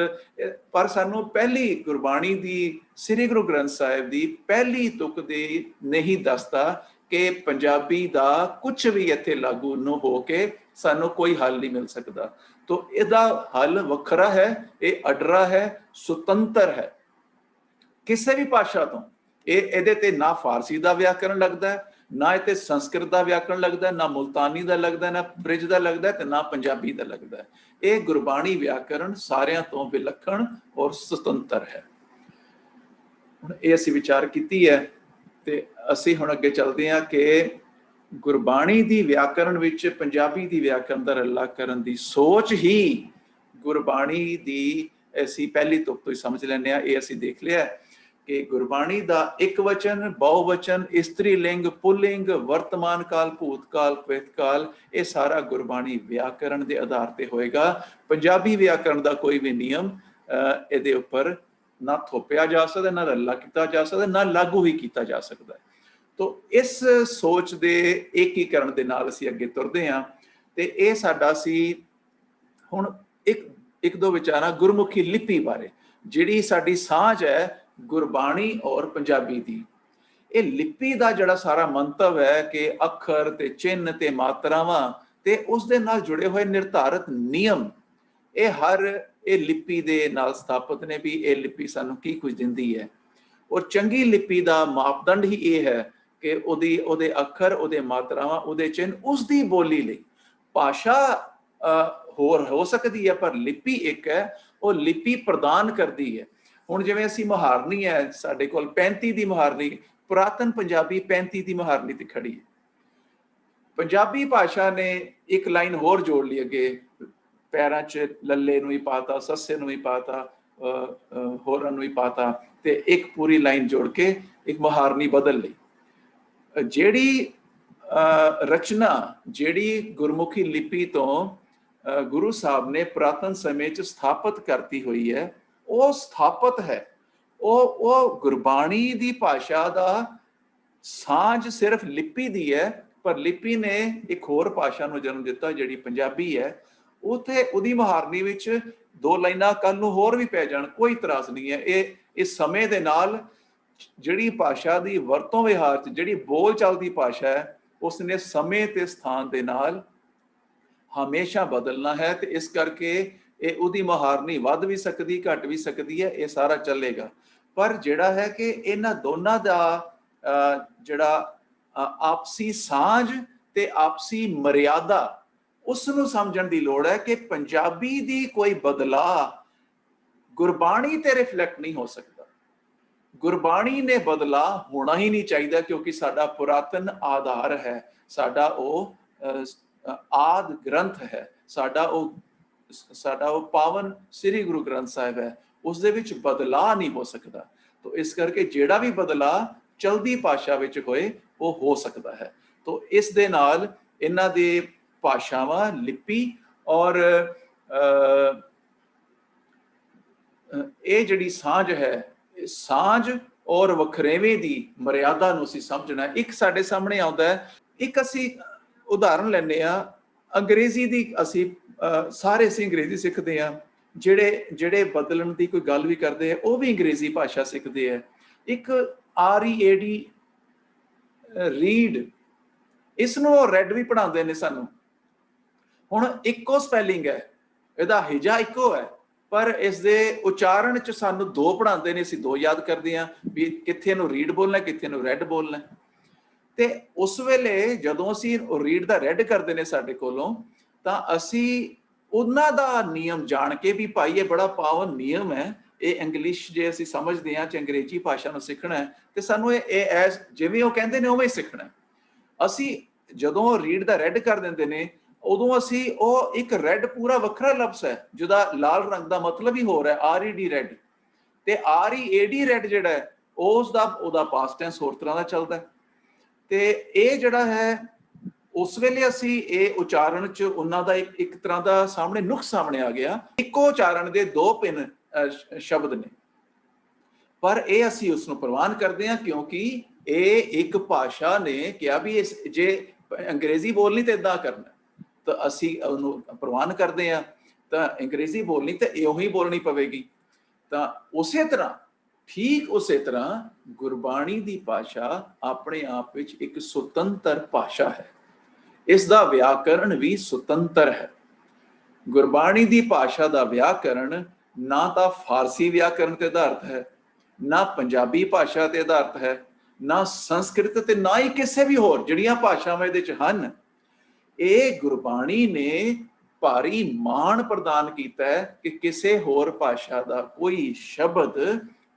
ਪਰ ਸਾਨੂੰ ਪਹਿਲੀ ਗੁਰਬਾਣੀ ਦੀ, ਸ੍ਰੀ ਗੁਰੂ ਗ੍ਰੰਥ ਸਾਹਿਬ ਦੀ ਪਹਿਲੀ ਤੁਕ ਦੀ ਨਹੀਂ ਦੱਸਦਾ ਕਿ ਪੰਜਾਬੀ ਦਾ ਕੁਝ ਵੀ ਇੱਥੇ ਲਾਗੂ ਨਾ ਹੋ ਕੇ ਸਾਨੂੰ ਕੋਈ ਹੱਲ ਨਹੀਂ ਮਿਲ ਸਕਦਾ। ਤੋ ਇਹਦਾ ਹੱਲ ਵੱਖਰਾ ਹੈ, ਇਹ ਅਡਰਾ ਹੈ, ਸੁਤੰਤਰ ਹੈ ਕਿਸੇ ਵੀ ਭਾਸ਼ਾ ਤੋਂ। ਇਹਦੇ ਤੇ ਨਾ ਫਾਰਸੀ ਦਾ ਵਿਆਕਰਣ ਲੱਗਦਾ, ਨਾ ਇਹ ਤੇ ਸੰਸਕ੍ਰਿਤ ਦਾ ਵਿਆਕਰਣ ਲੱਗਦਾ, ਨਾ ਮੁਲਤਾਨੀ ਦਾ ਲੱਗਦਾ, ਨਾ ਬ੍ਰਿਜ ਦਾ ਲੱਗਦਾ, ਤੇ ਨਾ ਪੰਜਾਬੀ ਦਾ ਲੱਗਦਾ। ਇਹ ਗੁਰਬਾਣੀ ਵਿਆਕਰਣ ਸਾਰਿਆਂ ਤੋਂ ਵਿਲੱਖਣ ਔਰ ਸੁਤੰਤਰ ਹੈ। ਹੁਣ ਇਹ ਅਸੀਂ ਵਿਚਾਰ ਕੀਤੀ ਹੈ, ਤੇ ਅਸੀਂ ਹੁਣ ਅੱਗੇ ਚੱਲਦੇ ਹਾਂ ਕਿ ਗੁਰਬਾਣੀ ਦੀ ਵਿਆਕਰਣ ਵਿੱਚ ਪੰਜਾਬੀ ਦੀ ਵਿਆਕਰਣ ਦਾ ਰੱਲਾ ਕਰਨ ਦੀ ਸੋਚ ਹੀ ਗੁਰਬਾਣੀ ਦੀ ਅਸੀਂ ਪਹਿਲੀ ਤੁਕ ਤੋਂ ਹੀ ਸਮਝ ਲੈਂਦੇ ਹਾਂ। ਇਹ ਅਸੀਂ ਦੇਖ ਲਿਆ ਕਿ ਗੁਰਬਾਣੀ ਦਾ ਇੱਕ ਵਚਨ, ਬਹੁਵਚਨ, ਇਸਤਰੀ ਲਿੰਗ, ਪੁੱਲਿੰਗ, ਵਰਤਮਾਨ ਕਾਲ, ਭੂਤ ਕਾਲ, ਭਵਿੱਖ ਕਾਲ, ਇਹ ਸਾਰਾ ਗੁਰਬਾਣੀ ਵਿਆਕਰਣ ਦੇ ਆਧਾਰ ਤੇ ਹੋਏਗਾ। ਪੰਜਾਬੀ ਵਿਆਕਰਣ ਦਾ ਕੋਈ ਵੀ ਨਿਯਮ ਇਹਦੇ ਉੱਪਰ ਨਾ ਥੋਪਿਆ ਜਾ ਸਕਦਾ, ਨਾ ਰੱਲਾ ਕੀਤਾ ਜਾ ਸਕਦਾ, ਨਾ ਲਾਗੂ ਹੀ ਕੀਤਾ ਜਾ ਸਕਦਾ। ਤੋ ਇਸ ਸੋਚ ਦੇ ਏਕੀਕਰਨ ਦੇ ਨਾਲ ਅਸੀਂ ਅੱਗੇ ਤੁਰਦੇ ਹਾਂ। ਤੇ ਇਹ ਸਾਡਾ ਸੀ ਹੁਣ ਇੱਕ ਦੋ ਵਿਚਾਰਾਂ ਗੁਰਮੁਖੀ ਲਿਪੀ ਬਾਰੇ, ਜਿਹੜੀ ਸਾਡੀ ਸਾਂਝ ਹੈ ਗੁਰਬਾਣੀ ਔਰ ਪੰਜਾਬੀ ਦੀ। ਇਹ ਲਿਪੀ ਦਾ ਜਿਹੜਾ ਸਾਰਾ ਮੰਤਵ ਹੈ ਕਿ ਅੱਖਰ ਤੇ ਚਿੰਨ੍ਹ ਤੇ ਮਾਤਰਾਵਾਂ ਤੇ ਉਸ ਦੇ ਨਾਲ ਜੁੜੇ ਹੋਏ ਨਿਰਧਾਰਤ ਨਿਯਮ, ਇਹ ਲਿਪੀ ਦੇ ਨਾਲ ਸਥਾਪਿਤ ਨੇ ਵੀ ਇਹ ਲਿਪੀ ਸਾਨੂੰ ਕੀ ਕੁਝ ਦਿੰਦੀ ਹੈ। ਔਰ ਚੰਗੀ ਲਿਪੀ ਦਾ ਮਾਪਦੰਡ ਹੀ ਇਹ ਹੈ ਕਿ ਉਹਦੇ ਅੱਖਰ, ਉਹਦੇ ਮਾਤਰਾਵਾਂ, ਉਹਦੇ ਚਿੰਨ੍ਹ, ਉਸ ਦੀ ਬੋਲੀ ਲਈ। ਭਾਸ਼ਾ ਹੋਰ ਹੋ ਸਕਦੀ ਹੈ, ਪਰ ਲਿਪੀ ਇੱਕ ਹੈ, ਉਹ ਲਿਪੀ ਪ੍ਰਦਾਨ ਕਰਦੀ ਹੈ। ਹੁਣ ਜਿਵੇਂ ਅਸੀਂ ਮੁਹਾਰਨੀ ਹੈ, ਸਾਡੇ ਕੋਲ 35 ਦੀ ਮੁਹਾਰਨੀ, ਪੁਰਾਤਨ ਪੰਜਾਬੀ 35 ਦੀ ਮੁਹਾਰਨੀ ਤੇ ਖੜੀ ਹੈ। ਪੰਜਾਬੀ ਭਾਸ਼ਾ ਨੇ ਇੱਕ ਲਾਈਨ ਹੋਰ ਜੋੜ ਲਈ ਅੱਗੇ, ਪੈਰਾਂ 'ਚ ਲੱਲੇ ਨੂੰ ਹੀ ਪਾਤਾ, ਸੱਸੇ ਨੂੰ ਹੀ ਪਾਤਾ, ਹੋਰਾਂ ਨੂੰ ਹੀ ਪਾਤਾ, ਤੇ ਇੱਕ ਪੂਰੀ ਲਾਈਨ ਜੋੜ ਕੇ ਇੱਕ ਮੁਹਾਰਨੀ ਬਦਲ ਲਈ। ਜਿਹੜੀ ਰਚਨਾ, ਜਿਹੜੀ ਗੁਰਮੁਖੀ ਲਿਪੀ ਤੋਂ ਗੁਰੂ ਸਾਹਿਬ ਨੇ ਪੁਰਾਤਨ ਸਮੇਂ 'ਚ ਸਥਾਪਿਤ ਕਰਤੀ ਹੋਈ ਹੈ, ਉਹ ਸਥਾਪਿਤ ਹੈ। ਉਹ ਗੁਰਬਾਣੀ ਦੀ ਭਾਸ਼ਾ ਦਾ ਸਾਂਝ ਸਿਰਫ ਲਿਪੀ ਦੀ ਹੈ, ਪਰ ਲਿਪੀ ਨੇ ਇੱਕ ਹੋਰ ਭਾਸ਼ਾ ਨੂੰ ਜਨਮ ਦਿੱਤਾ ਜਿਹੜੀ ਪੰਜਾਬੀ ਹੈ। ਉੱਥੇ ਉਹਦੀ ਮੁਹਾਰਨੀ ਵਿੱਚ ਦੋ ਲਾਈਨਾਂ ਕੱਲ ਨੂੰ ਹੋਰ ਵੀ ਪੈ ਜਾਣ, ਕੋਈ ਇਤਰਾਜ਼ ਨਹੀਂ ਹੈ। ਇਹ ਸਮੇਂ ਦੇ ਨਾਲ ਜਿਹੜੀ ਭਾਸ਼ਾ ਦੀ ਵਰਤੋਂ ਵਿਹਾਰ 'ਚ, ਜਿਹੜੀ ਬੋਲ ਚੱਲਦੀ ਭਾਸ਼ਾ ਹੈ, ਉਸਨੇ ਸਮੇਂ ਤੇ ਸਥਾਨ ਦੇ ਨਾਲ ਹਮੇਸ਼ਾ ਬਦਲਣਾ ਹੈ। ਤੇ ਇਸ ਕਰਕੇ ਇਹ ਉਹਦੀ ਮੁਹਾਰਨੀ ਵੱਧ ਵੀ ਸਕਦੀ, ਘਟ ਵੀ ਸਕਦੀ ਹੈ, ਇਹ ਸਾਰਾ ਚੱਲੇਗਾ। ਪਰ ਜਿਹੜਾ ਹੈ ਕਿ ਇਹਨਾਂ ਦੋਨਾਂ ਦਾ ਜਿਹੜਾ ਆਪਸੀ ਸਾਂਝ ਤੇ ਆਪਸੀ ਮਰਿਆਦਾ, ਉਸ ਨੂੰ ਸਮਝਣ ਦੀ ਲੋੜ ਹੈ ਕਿ ਪੰਜਾਬੀ ਦੀ ਕੋਈ ਬਦਲਾਅ ਗੁਰਬਾਣੀ ਤੇ ਰਿਫਲੈਕਟ ਨਹੀਂ ਹੋ ਸਕਦਾ। ਗੁਰਬਾਣੀ ਨੇ ਬਦਲਾਅ ਹੋਣਾ ਹੀ ਨਹੀਂ ਚਾਹੀਦਾ, ਕਿਉਂਕਿ ਸਾਡਾ ਪੁਰਾਤਨ ਆਧਾਰ ਹੈ, ਸਾਡਾ ਉਹ ਆਦਿ ਗ੍ਰੰਥ ਹੈ, ਸਾਡਾ ਉਹ ਪਾਵਨ ਸ੍ਰੀ ਗੁਰੂ ਗ੍ਰੰਥ ਸਾਹਿਬ ਹੈ। ਉਸ ਦੇ ਵਿੱਚ ਬਦਲਾਅ ਨਹੀਂ ਹੋ ਸਕਦਾ। ਤੋ ਇਸ ਕਰਕੇ ਜਿਹੜਾ ਵੀ ਬਦਲਾਅ ਚਲਦੀ ਭਾਸ਼ਾ ਵਿੱਚ ਹੋਏ, ਉਹ ਹੋ ਸਕਦਾ ਹੈ। ਤੋ ਇਸ ਦੇ ਨਾਲ ਇਹਨਾਂ ਦੇ ਭਾਸ਼ਾਵਾਂ, ਲਿਪੀ ਔਰ ਇਹ ਜਿਹੜੀ ਸਾਂਝ ਹੈ, ਸਾਂਝ ਔਰ ਵਖਰੇਵੇਂ ਦੀ ਮਰਿਆਦਾ ਨੂੰ ਅਸੀਂ ਸਮਝਣਾ। ਇੱਕ ਸਾਡੇ ਸਾਹਮਣੇ ਆਉਂਦਾ ਹੈ, ਇੱਕ ਅਸੀਂ ਉਦਾਹਰਨ ਲੈਂਦੇ ਆ, ਅੰਗਰੇਜ਼ੀ ਦੀ ਅਸੀਂ ਸਾਰੇ ਅਸੀਂ ਅੰਗਰੇਜ਼ੀ ਸਿੱਖਦੇ ਆ, ਜਿਹੜੇ ਬਦਲਣ ਦੀ ਕੋਈ ਗੱਲ ਵੀ ਕਰਦੇ ਆ ਉਹ ਵੀ ਅੰਗਰੇਜ਼ੀ ਭਾਸ਼ਾ ਸਿੱਖਦੇ ਆ। ਇੱਕ READ ਰੀਡ, ਇਸ ਨੂੰ ਰੈਡ ਵੀ ਪੜ੍ਹਾਉਂਦੇ ਨੇ ਸਾਨੂੰ। ਹੁਣ ਇੱਕੋ ਸਪੈਲਿੰਗ ਹੈ, ਇਹਦਾ ਹਿਜਾ ਇੱਕੋ ਹੈ, ਪਰ ਇਸ ਦੇ ਉਚਾਰਨ ਚ ਸਾਨੂੰ ਦੋ ਪੜ੍ਹਾਉਂਦੇ ਨੇ, ਅਸੀਂ ਦੋ ਯਾਦ ਕਰਦੇ ਹਾਂ ਵੀ ਕਿੱਥੇ ਨੂੰ ਰੀਡ ਬੋਲਣਾ, ਕਿੱਥੇ ਨੂੰ ਰੈਡ ਬੋਲਣਾ। ਤੇ ਉਸ ਵੇਲੇ ਜਦੋਂ ਅਸੀਂ ਰੀਡ ਦਾ ਰੈਡ ਕਰਦੇ ਨੇ ਸਾਡੇ ਕੋਲੋਂ, ਤਾਂ ਅਸੀਂ ਉਹਨਾਂ ਦਾ ਨਿਯਮ ਜਾਣ ਕੇ ਵੀ ਭਾਈ ਇਹ ਬੜਾ ਪਾਵਨ ਨਿਯਮ ਹੈ, ਇਹ ਇੰਗਲਿਸ਼ ਜੇ ਅਸੀਂ ਸਮਝਦੇ ਹਾਂ, ਚ ਅੰਗਰੇਜ਼ੀ ਭਾਸ਼ਾ ਨੂੰ ਸਿੱਖਣਾ ਹੈ ਤੇ ਸਾਨੂੰ ਇਹ ਜਿਵੇਂ ਉਹ ਕਹਿੰਦੇ ਨੇ ਉਵੇਂ ਹੀ ਸਿੱਖਣਾ। ਅਸੀਂ ਜਦੋਂ ਰੀਡ ਦਾ ਰੈਡ ਕਰ ਦਿੰਦੇ ਨੇ, ਉਦੋਂ ਅਸੀਂ ਉਹ ਇੱਕ ਰੈਡ ਪੂਰਾ ਵੱਖਰਾ ਲਫ਼ਜ਼ ਹੈ ਜਿਹਦਾ ਲਾਲ ਰੰਗ ਦਾ ਮਤਲਬ ਹੀ ਹੋਰ ਹੈ, RED ਰੈਡ। ਤੇ READ ਰੈਡ ਜਿਹੜਾ ਹੈ ਉਹਦਾ ਪਾਸਟ ਟੈਂਸ ਹੋਰ ਤਰ੍ਹਾਂ ਦਾ ਚੱਲਦਾ। ਤੇ ਇਹ ਜਿਹੜਾ ਹੈ, ਉਸ ਵੇਲੇ ਅਸੀਂ ਇਹ ਉਚਾਰਨ ਚ ਉਹਨਾਂ ਦਾ ਇੱਕ ਤਰ੍ਹਾਂ ਦਾ ਸਾਹਮਣੇ ਨੁਕਸ ਸਾਹਮਣੇ ਆ ਗਿਆ। ਇੱਕੋ ਉਚਾਰਨ ਦੇ ਦੋ ਭਿੰਨ ਸ਼ਬਦ ਨੇ, ਪਰ ਇਹ ਅਸੀਂ ਉਸ ਨੂੰ ਪ੍ਰਵਾਨ ਕਰਦੇ ਹਾਂ ਕਿਉਂਕਿ ਇਹ ਇੱਕ ਭਾਸ਼ਾ ਨੇ ਕਿਹਾ ਵੀ ਜੇ ਅੰਗਰੇਜ਼ੀ ਬੋਲਣੀ ਤੇ ਇਦਾਂ ਕਰਨਾ, ਤਾਂ ਅਸੀਂ ਉਹਨੂੰ ਪ੍ਰਵਾਨ ਕਰਦੇ ਹਾਂ। ਤਾਂ ਅੰਗਰੇਜ਼ੀ ਬੋਲਣੀ ਤੇ ਇਹੋ ਹੀ ਬੋਲਣੀ ਪਵੇਗੀ। ਤਾਂ ਉਸੇ ਤਰ੍ਹਾਂ, ਠੀਕ ਉਸੇ ਤਰ੍ਹਾਂ ਗੁਰਬਾਣੀ ਦੀ ਭਾਸ਼ਾ ਆਪਣੇ ਆਪ ਵਿੱਚ ਇੱਕ ਸੁਤੰਤਰ ਭਾਸ਼ਾ ਹੈ। ਇਸ ਦਾ ਵਿਆਕਰਣ ਵੀ ਸੁਤੰਤਰ ਹੈ। ਗੁਰਬਾਣੀ ਦੀ ਭਾਸ਼ਾ ਦਾ ਵਿਆਕਰਣ ਨਾ ਤਾਂ ਫਾਰਸੀ ਵਿਆਕਰਣ ਤੇ ਆਧਾਰਿਤ ਹੈ, ਨਾ ਪੰਜਾਬੀ ਭਾਸ਼ਾ ਤੇ ਆਧਾਰਿਤ ਹੈ, ਨਾ ਸੰਸਕ੍ਰਿਤ ਤੇ ਨਾ ਹੀ ਕਿਸੇ ਵੀ ਹੋਰ ਜਿਹੜੀਆਂ ਭਾਸ਼ਾਵਾਂ ਇਹਦੇ ਚ ਹਨ। ਇਹ ਗੁਰਬਾਣੀ ਨੇ ਭਾਰੀ ਮਾਣ ਪ੍ਰਦਾਨ ਕੀਤਾ ਹੈ ਕਿ ਕਿਸੇ ਹੋਰ ਭਾਸ਼ਾ ਦਾ ਕੋਈ ਸ਼ਬਦ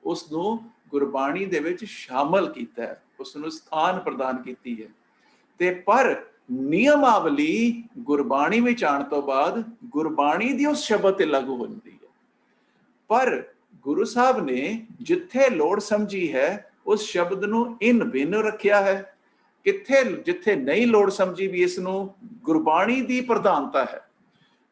ਉਸ ਨੂੰ ਗੁਰਬਾਣੀ ਦੇ ਵਿੱਚ ਸ਼ਾਮਲ ਕੀਤਾ ਹੈ, ਉਸ ਨੂੰ ਸਥਾਨ ਪ੍ਰਦਾਨ ਕੀਤੀ ਹੈ। ਤੇ ਪਰ ਨਿਯਮਾਵਲੀ ਗੁਰਬਾਣੀ ਵਿੱਚ ਆਉਣ ਤੋਂ ਬਾਅਦ ਗੁਰਬਾਣੀ ਦੀ ਉਸ ਸ਼ਬਦ ਤੇ ਲਾਗੂ ਹੋ ਜਾਂਦੀ ਹੈ। ਪਰ ਗੁਰੂ ਸਾਹਿਬ ਨੇ ਜਿੱਥੇ ਲੋੜ ਸਮਝੀ ਹੈ ਉਸ ਸ਼ਬਦ ਨੂੰ ਇਨ ਬਿਨ ਰੱਖਿਆ ਹੈ। ਕਿੱਥੇ ਜਿੱਥੇ ਨਹੀਂ ਲੋੜ ਸਮਝੀ ਵੀ ਇਸ ਨੂੰ ਗੁਰਬਾਣੀ ਦੀ ਪ੍ਰਧਾਨਤਾ ਹੈ,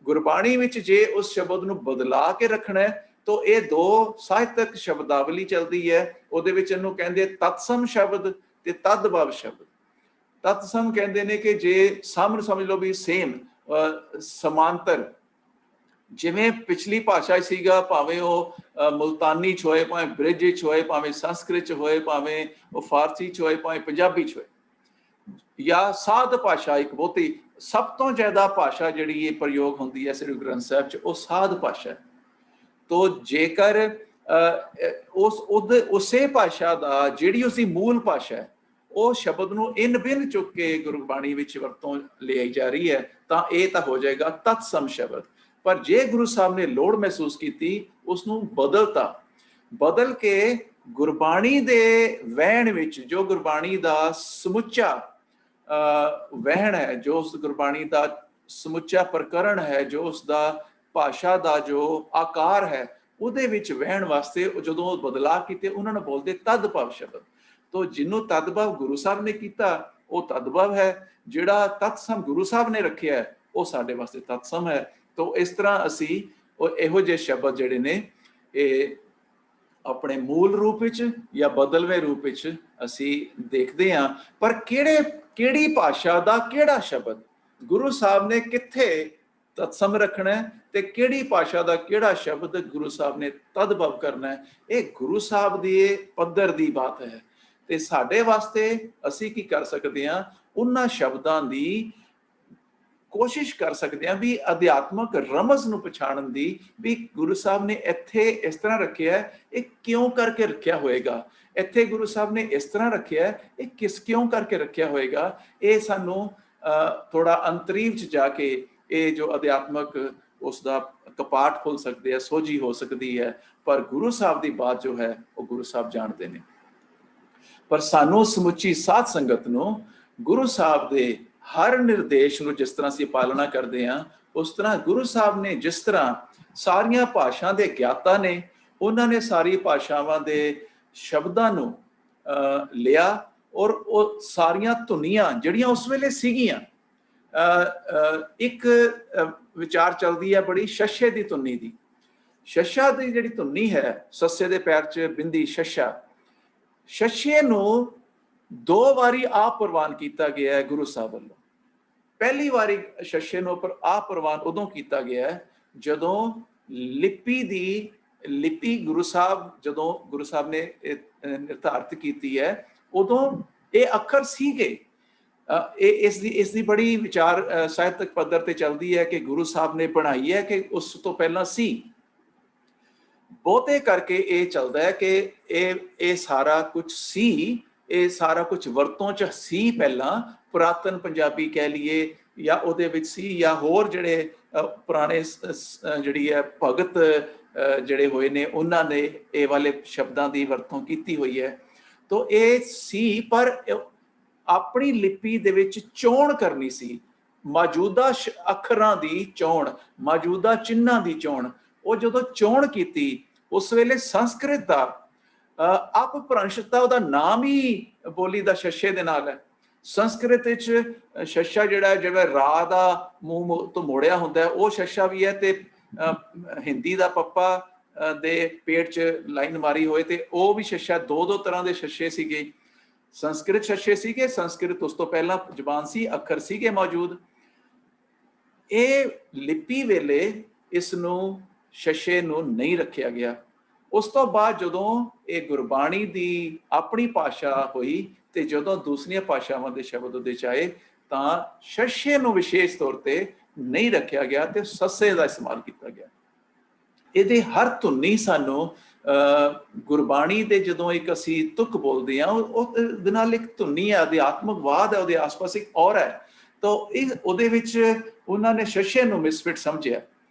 ਗੁਰਬਾਣੀ ਵਿੱਚ ਜੇ ਉਸ ਸ਼ਬਦ ਨੂੰ ਬਦਲਾ ਕੇ ਰੱਖਣਾ ਹੈ ਤਾਂ ਇਹ ਦੋ ਸਾਹਿਤਕ ਸ਼ਬਦਾਵਲੀ ਚੱਲਦੀ ਹੈ। ਉਹਦੇ ਵਿੱਚ ਇਹਨੂੰ ਕਹਿੰਦੇ ਤਤਸਮ ਸ਼ਬਦ ਤੇ ਤਦਭਵ ਸ਼ਬਦ। ਤਤਸਮ ਕਹਿੰਦੇ ਨੇ ਕਿ ਜੇ ਸਾਹਮਣੇ ਸਮਝ ਲਓ ਵੀ ਸੇਮ, ਸਮਾਂਤਰ, ਜਿਵੇਂ ਪਿਛਲੀ ਭਾਸ਼ਾ ਸੀਗਾ, ਭਾਵੇਂ ਉਹ ਮੁਲਤਾਨੀ ਚ ਹੋਏ, ਭਾਵੇਂ ਬ੍ਰਿਜ ਚ ਹੋਏ, ਭਾਵੇਂ ਸੰਸਕ੍ਰਿਤ ਚ ਹੋਏ, ਭਾਵੇਂ ਉਹ ਫਾਰਸੀ ਚ ਹੋਏ, ਭਾਵੇਂ ਪੰਜਾਬੀ ਚ ਹੋਏ, ਜਾਂ ਸਾਧ ਭਾਸ਼ਾ ਇੱਕ ਬਹੁਤੀ ਸਭ ਤੋਂ ਜ਼ਿਆਦਾ ਭਾਸ਼ਾ ਜਿਹੜੀ ਇਹ ਪ੍ਰਯੋਗ ਹੁੰਦੀ ਹੈ ਸ੍ਰੀ ਗੁਰੂ ਗ੍ਰੰਥ ਸਾਹਿਬ ਚ, ਉਹ ਸਾਧ ਭਾਸ਼ਾ ਹੈ। ਤੋ ਜੇਕਰ ਉਸੇ ਭਾਸ਼ਾ ਦਾ ਜਿਹੜੀ ਉਸਦੀ ਮੂਲ ਭਾਸ਼ਾ ਹੈ ਉਹ ਸ਼ਬਦ ਨੂੰ ਇਨ ਬਿਨ ਚੁੱਕ ਕੇ ਗੁਰਬਾਣੀ ਵਿੱਚ ਵਰਤੋਂ ਲਿਆਈ ਜਾ ਰਹੀ ਹੈ, ਤਾਂ ਇਹ ਤਾਂ ਹੋ ਜਾਏਗਾ ਤਤਸਮ ਸ਼ਬਦ। ਪਰ ਜੇ ਗੁਰੂ ਸਾਹਿਬ ਨੇ ਲੋੜ ਮਹਿਸੂਸ ਕੀਤੀ, ਉਸ ਨੂੰ ਬਦਲ ਕੇ ਗੁਰਬਾਣੀ ਦੇ ਵਹਿਣ ਵਿੱਚ, ਜੋ ਗੁਰਬਾਣੀ ਦਾ ਸਮੁੱਚਾ ਵਹਿਣ ਹੈ, ਜੋ ਉਸ ਗੁਰਬਾਣੀ ਦਾ ਸਮੁੱਚਾ ਪ੍ਰਕਰਣ ਹੈ, ਜੋ ਉਸ ਦਾ ਭਾਸ਼ਾ ਦਾ ਜੋ ਆਕਾਰ ਹੈ, ਉਹਦੇ ਵਿੱਚ ਵਹਿਣ ਵਾਸਤੇ ਜਦੋਂ ਉਹ ਬਦਲਾਅ ਕੀਤੇ, ਉਹਨਾਂ ਨੂੰ ਬੋਲਦੇ ਤਦਭਵ ਸ਼ਬਦ। ਤੋ ਜਿਹਨੂੰ ਤਦਭਵ ਗੁਰੂ ਸਾਹਿਬ ਨੇ ਕੀਤਾ ਉਹ ਤਦਭਵ ਹੈ, ਜਿਹੜਾ ਤਤਸਮ ਗੁਰੂ ਸਾਹਿਬ ਨੇ ਰੱਖਿਆ ਹੈ ਉਹ ਸਾਡੇ ਵਾਸਤੇ ਤਤਸਮ ਹੈ। ਤੋ ਇਸ ਤਰ੍ਹਾਂ ਅਸੀਂ ਉਹ ਇਹੋ ਜਿਹੇ ਸ਼ਬਦ ਜਿਹੜੇ ਨੇ ਇਹ ਆਪਣੇ ਮੂਲ ਰੂਪ ਵਿੱਚ ਜਾਂ ਬਦਲਵੇਂ ਰੂਪ ਵਿੱਚ ਅਸੀਂ ਦੇਖਦੇ ਹਾਂ। ਪਰ ਕਿਹੜੀ ਭਾਸ਼ਾ ਦਾ ਕਿਹੜਾ ਸ਼ਬਦ ਗੁਰੂ ਸਾਹਿਬ ਨੇ ਕਿੱਥੇ ਤਤਸਮ ਰੱਖਣਾ ਹੈ ਤੇ ਕਿਹੜੀ ਭਾਸ਼ਾ ਦਾ ਕਿਹੜਾ ਸ਼ਬਦ ਗੁਰੂ ਸਾਹਿਬ ਨੇ ਤਦਭਵ ਕਰਨਾ ਹੈ, ਇਹ ਗੁਰੂ ਸਾਹਿਬ ਦੇ ਪੱਧਰ ਦੀ ਬਾਤ ਹੈ। ਤੇ ਸਾਡੇ ਵਾਸਤੇ ਅਸੀਂ ਕੀ ਕਰ ਸਕਦੇ ਹਾਂ, ਉਹਨਾਂ ਸ਼ਬਦਾਂ ਦੀ ਕੋਸ਼ਿਸ਼ ਕਰ ਸਕਦੇ ਹਾਂ ਵੀ ਅਧਿਆਤਮਕ ਰਮਜ਼ ਨੂੰ ਪਛਾਣਨ ਦੀ, ਵੀ ਗੁਰੂ ਸਾਹਿਬ ਨੇ ਇੱਥੇ ਇਸ ਤਰ੍ਹਾਂ ਰੱਖਿਆ, ਇਹ ਕਿਉਂ ਕਰਕੇ ਰੱਖਿਆ ਹੋਏਗਾ, ਇੱਥੇ ਗੁਰੂ ਸਾਹਿਬ ਨੇ ਇਸ ਤਰ੍ਹਾਂ ਰੱਖਿਆ, ਇਹ ਕਿਉਂ ਕਰਕੇ ਰੱਖਿਆ ਹੋਏਗਾ। ਇਹ ਸਾਨੂੰ ਥੋੜਾ ਅੰਤਰੀਵ ਚ ਜਾ ਕੇ ਇਹ ਜੋ ਅਧਿਆਤਮਕ ਉਸ ਦਾ ਕਪਾਟ ਖੁੱਲ ਸਕਦੇ ਆ, ਸੋਝੀ ਹੋ ਸਕਦੀ ਹੈ। ਪਰ ਗੁਰੂ ਸਾਹਿਬ ਦੀ ਬਾਤ ਜੋ ਹੈ ਉਹ ਗੁਰੂ ਸਾਹਿਬ ਜਾਣਦੇ ਨੇ। ਪਰ ਸਾਨੂੰ ਸਮੁੱਚੀ ਸਾਧ ਸੰਗਤ ਨੂੰ ਗੁਰੂ ਸਾਹਿਬ ਦੇ ਹਰ ਨਿਰਦੇਸ਼ ਨੂੰ ਜਿਸ ਤਰ੍ਹਾਂ ਅਸੀਂ ਪਾਲਣਾ ਕਰਦੇ ਹਾਂ, ਉਸ ਤਰ੍ਹਾਂ ਗੁਰੂ ਸਾਹਿਬ ਨੇ ਜਿਸ ਤਰ੍ਹਾਂ ਸਾਰੀਆਂ ਭਾਸ਼ਾ ਦੇ ਗਿਆਤਾ ਨੇ, ਉਹਨਾਂ ਨੇ ਸਾਰੀ ਭਾਸ਼ਾਵਾਂ ਦੇ ਸ਼ਬਦਾਂ ਨੂੰ ਲਿਆ ਔਰ ਉਹ ਸਾਰੀਆਂ ਧੁਨੀਆਂ ਜਿਹੜੀਆਂ ਉਸ ਵੇਲੇ ਸੀਗੀਆਂ, ਇੱਕ ਵਿਚਾਰ ਚੱਲਦੀ ਹੈ ਬੜੀ ਸ਼ਸ਼ੇ ਦੀ ਧੁਨੀ ਦੀ। ਸ਼ਸ਼ਾ ਦੀ ਜਿਹੜੀ ਧੁਨੀ ਹੈ, ਸੱਸੇ ਦੇ ਪੈਰ 'ਚ ਬਿੰਦੀ ਸ਼ਸ਼ਾ, ਸ਼ਸ਼ੇ ਨੂੰ ਦੋ ਵਾਰੀ ਆਪ ਪ੍ਰਵਾਨ ਕੀਤਾ ਗਿਆ ਹੈ ਗੁਰੂ ਸਾਹਿਬ ਵੱਲੋਂ। ਪਹਿਲੀ ਵਾਰੀ ਸ਼ਸ਼ੇ ਨੂੰ ਆ ਪ੍ਰਵਾਨ ਉਦੋਂ ਕੀਤਾ ਗਿਆ ਜਦੋਂ ਲਿਪੀ ਗੁਰੂ ਸਾਹਿਬ ਨੇ ਨਿਰਧਾਰਿਤ ਕੀਤੀ ਹੈ, ਉਦੋਂ ਇਹ ਅੱਖਰ ਸੀਗੇ। ਇਹ ਇਸ ਦੀ ਬੜੀ ਵਿਚਾਰ ਸਾਹਿਤਕ ਪੱਧਰ ਤੇ ਚੱਲਦੀ ਹੈ ਕਿ ਗੁਰੂ ਸਾਹਿਬ ਨੇ ਬਣਾਈ ਹੈ ਕਿ ਉਸ ਤੋਂ ਪਹਿਲਾਂ ਸੀ। ਬਹੁਤੇ ਕਰਕੇ ਇਹ ਚੱਲਦਾ ਹੈ ਕਿ ਇਹ ਸਾਰਾ ਕੁਝ ਸੀ, ਇਹ ਸਾਰਾ ਕੁਝ ਵਰਤੋਂ ਚ ਸੀ ਪਹਿਲਾਂ, ਪੁਰਾਤਨ ਪੰਜਾਬੀ ਕਹਿ ਲਈਏ ਜਾਂ ਉਹਦੇ ਵਿੱਚ ਸੀ, ਜਾਂ ਹੋਰ ਜਿਹੜੇ ਪੁਰਾਣੇ ਜਿਹੜੀ ਹੈ ਭਗਤ ਜਿਹੜੇ ਹੋਏ ਨੇ ਉਹਨਾਂ ਨੇ ਇਹ ਵਾਲੇ ਸ਼ਬਦਾਂ ਦੀ ਵਰਤੋਂ ਕੀਤੀ ਹੋਈ ਹੈ। ਤਾਂ ਇਹ ਸੀ, ਪਰ ਆਪਣੀ ਲਿਪੀ ਦੇ ਵਿੱਚ ਚੋਣ ਕਰਨੀ ਸੀ, ਮੌਜੂਦਾ ਅੱਖਰਾਂ ਦੀ ਚੋਣ, ਮੌਜੂਦਾ ਚਿੰਨ੍ਹਾਂ ਦੀ ਚੋਣ। ਉਹ ਜਦੋਂ ਚੋਣ ਕੀਤੀ ਉਸ ਵੇਲੇ ਸੰਸਕ੍ਰਿਤ ਦਾ ਅਪਭ੍ਰੰਸ਼ਤਾ, ਉਹਦਾ ਨਾਮ ਹੀ ਬੋਲੀ ਦਾ ਸ਼ਸ਼ੇ ਦੇ ਨਾਲ ਹੈ। ਸੰਸਕ੍ਰਿਤ ਵਿੱਚ ਸ਼ਸ਼ਾ ਜਿਹੜਾ ਜਿਵੇਂ ਰਾ ਦਾ ਮੂੰਹ ਤੋਂ ਮੋੜਿਆ ਹੁੰਦਾ ਉਹ ਸ਼ਸ਼ਾ ਵੀ ਹੈ, ਤੇ ਹਿੰਦੀ ਦਾ ਪੱਪਾ ਦੇ ਪੇਟ 'ਚ ਲਾਈਨ ਮਾਰੀ ਹੋਏ ਤੇ ਉਹ ਵੀ ਸ਼ਸ਼ਾ। ਦੋ ਤਰ੍ਹਾਂ ਦੇ ਸ਼ਸ਼ੇ ਸੀਗੇ। ਸੰਸਕ੍ਰਿਤ ਸ਼ਸ਼ੇ ਸੀਗੇ, ਸੰਸਕ੍ਰਿਤ ਉਸ ਤੋਂ ਪਹਿਲਾਂ ਜ਼ੁਬਾਨ ਸੀ, ਅੱਖਰ ਸੀਗੇ ਮੌਜੂਦ। ਇਹ ਲਿਪੀ ਵੇਲੇ ਇਸ ਨੂੰ ਸ਼ਸ਼ੇ ਨੂੰ ਨਹੀਂ ਰੱਖਿਆ ਗਿਆ। ਉਸ ਤੋਂ ਬਾਅਦ ਜਦੋਂ ਇਹ ਗੁਰਬਾਣੀ ਦੀ ਆਪਣੀ ਭਾਸ਼ਾ ਹੋਈ ਤੇ ਜਦੋਂ ਦੂਸਰੀਆਂ ਭਾਸ਼ਾਵਾਂ ਦੇ ਸ਼ਬਦ ਉਹਦੇ 'ਚ ਆਏ ਤਾਂ ਸ਼ਸ਼ੇ ਨੂੰ ਵਿਸ਼ੇਸ਼ ਤੌਰ ਤੇ ਨਹੀਂ ਰੱਖਿਆ ਗਿਆ ਤੇ ਸੱਸੇ ਦਾ ਇਸਤੇਮਾਲ ਕੀਤਾ ਗਿਆ। ਇਹਦੇ ਹਰ ਧੁਨੀ ਸਾਨੂੰ ਗੁਰਬਾਣੀ ਦੇ ਜਦੋਂ ਇੱਕ ਅਸੀਂ ਤੁਕ ਬੋਲਦੇ ਹਾਂ ਉਹਦੇ ਨਾਲ ਇੱਕ ਧੁਨੀ ਹੈ, ਅਧਿਆਤਮਕਵਾਦ ਹੈ, ਉਹਦੇ ਆਸ-ਪਾਸ ਇੱਕ ਔਰ ਹੈ। ਤਾਂ ਉਹਦੇ ਵਿੱਚ ਉਹਨਾਂ ਨੇ ਸ਼ਸ਼ੇ ਨੂੰ ਮਿਸਫਿਟ ਸਮਝਿਆ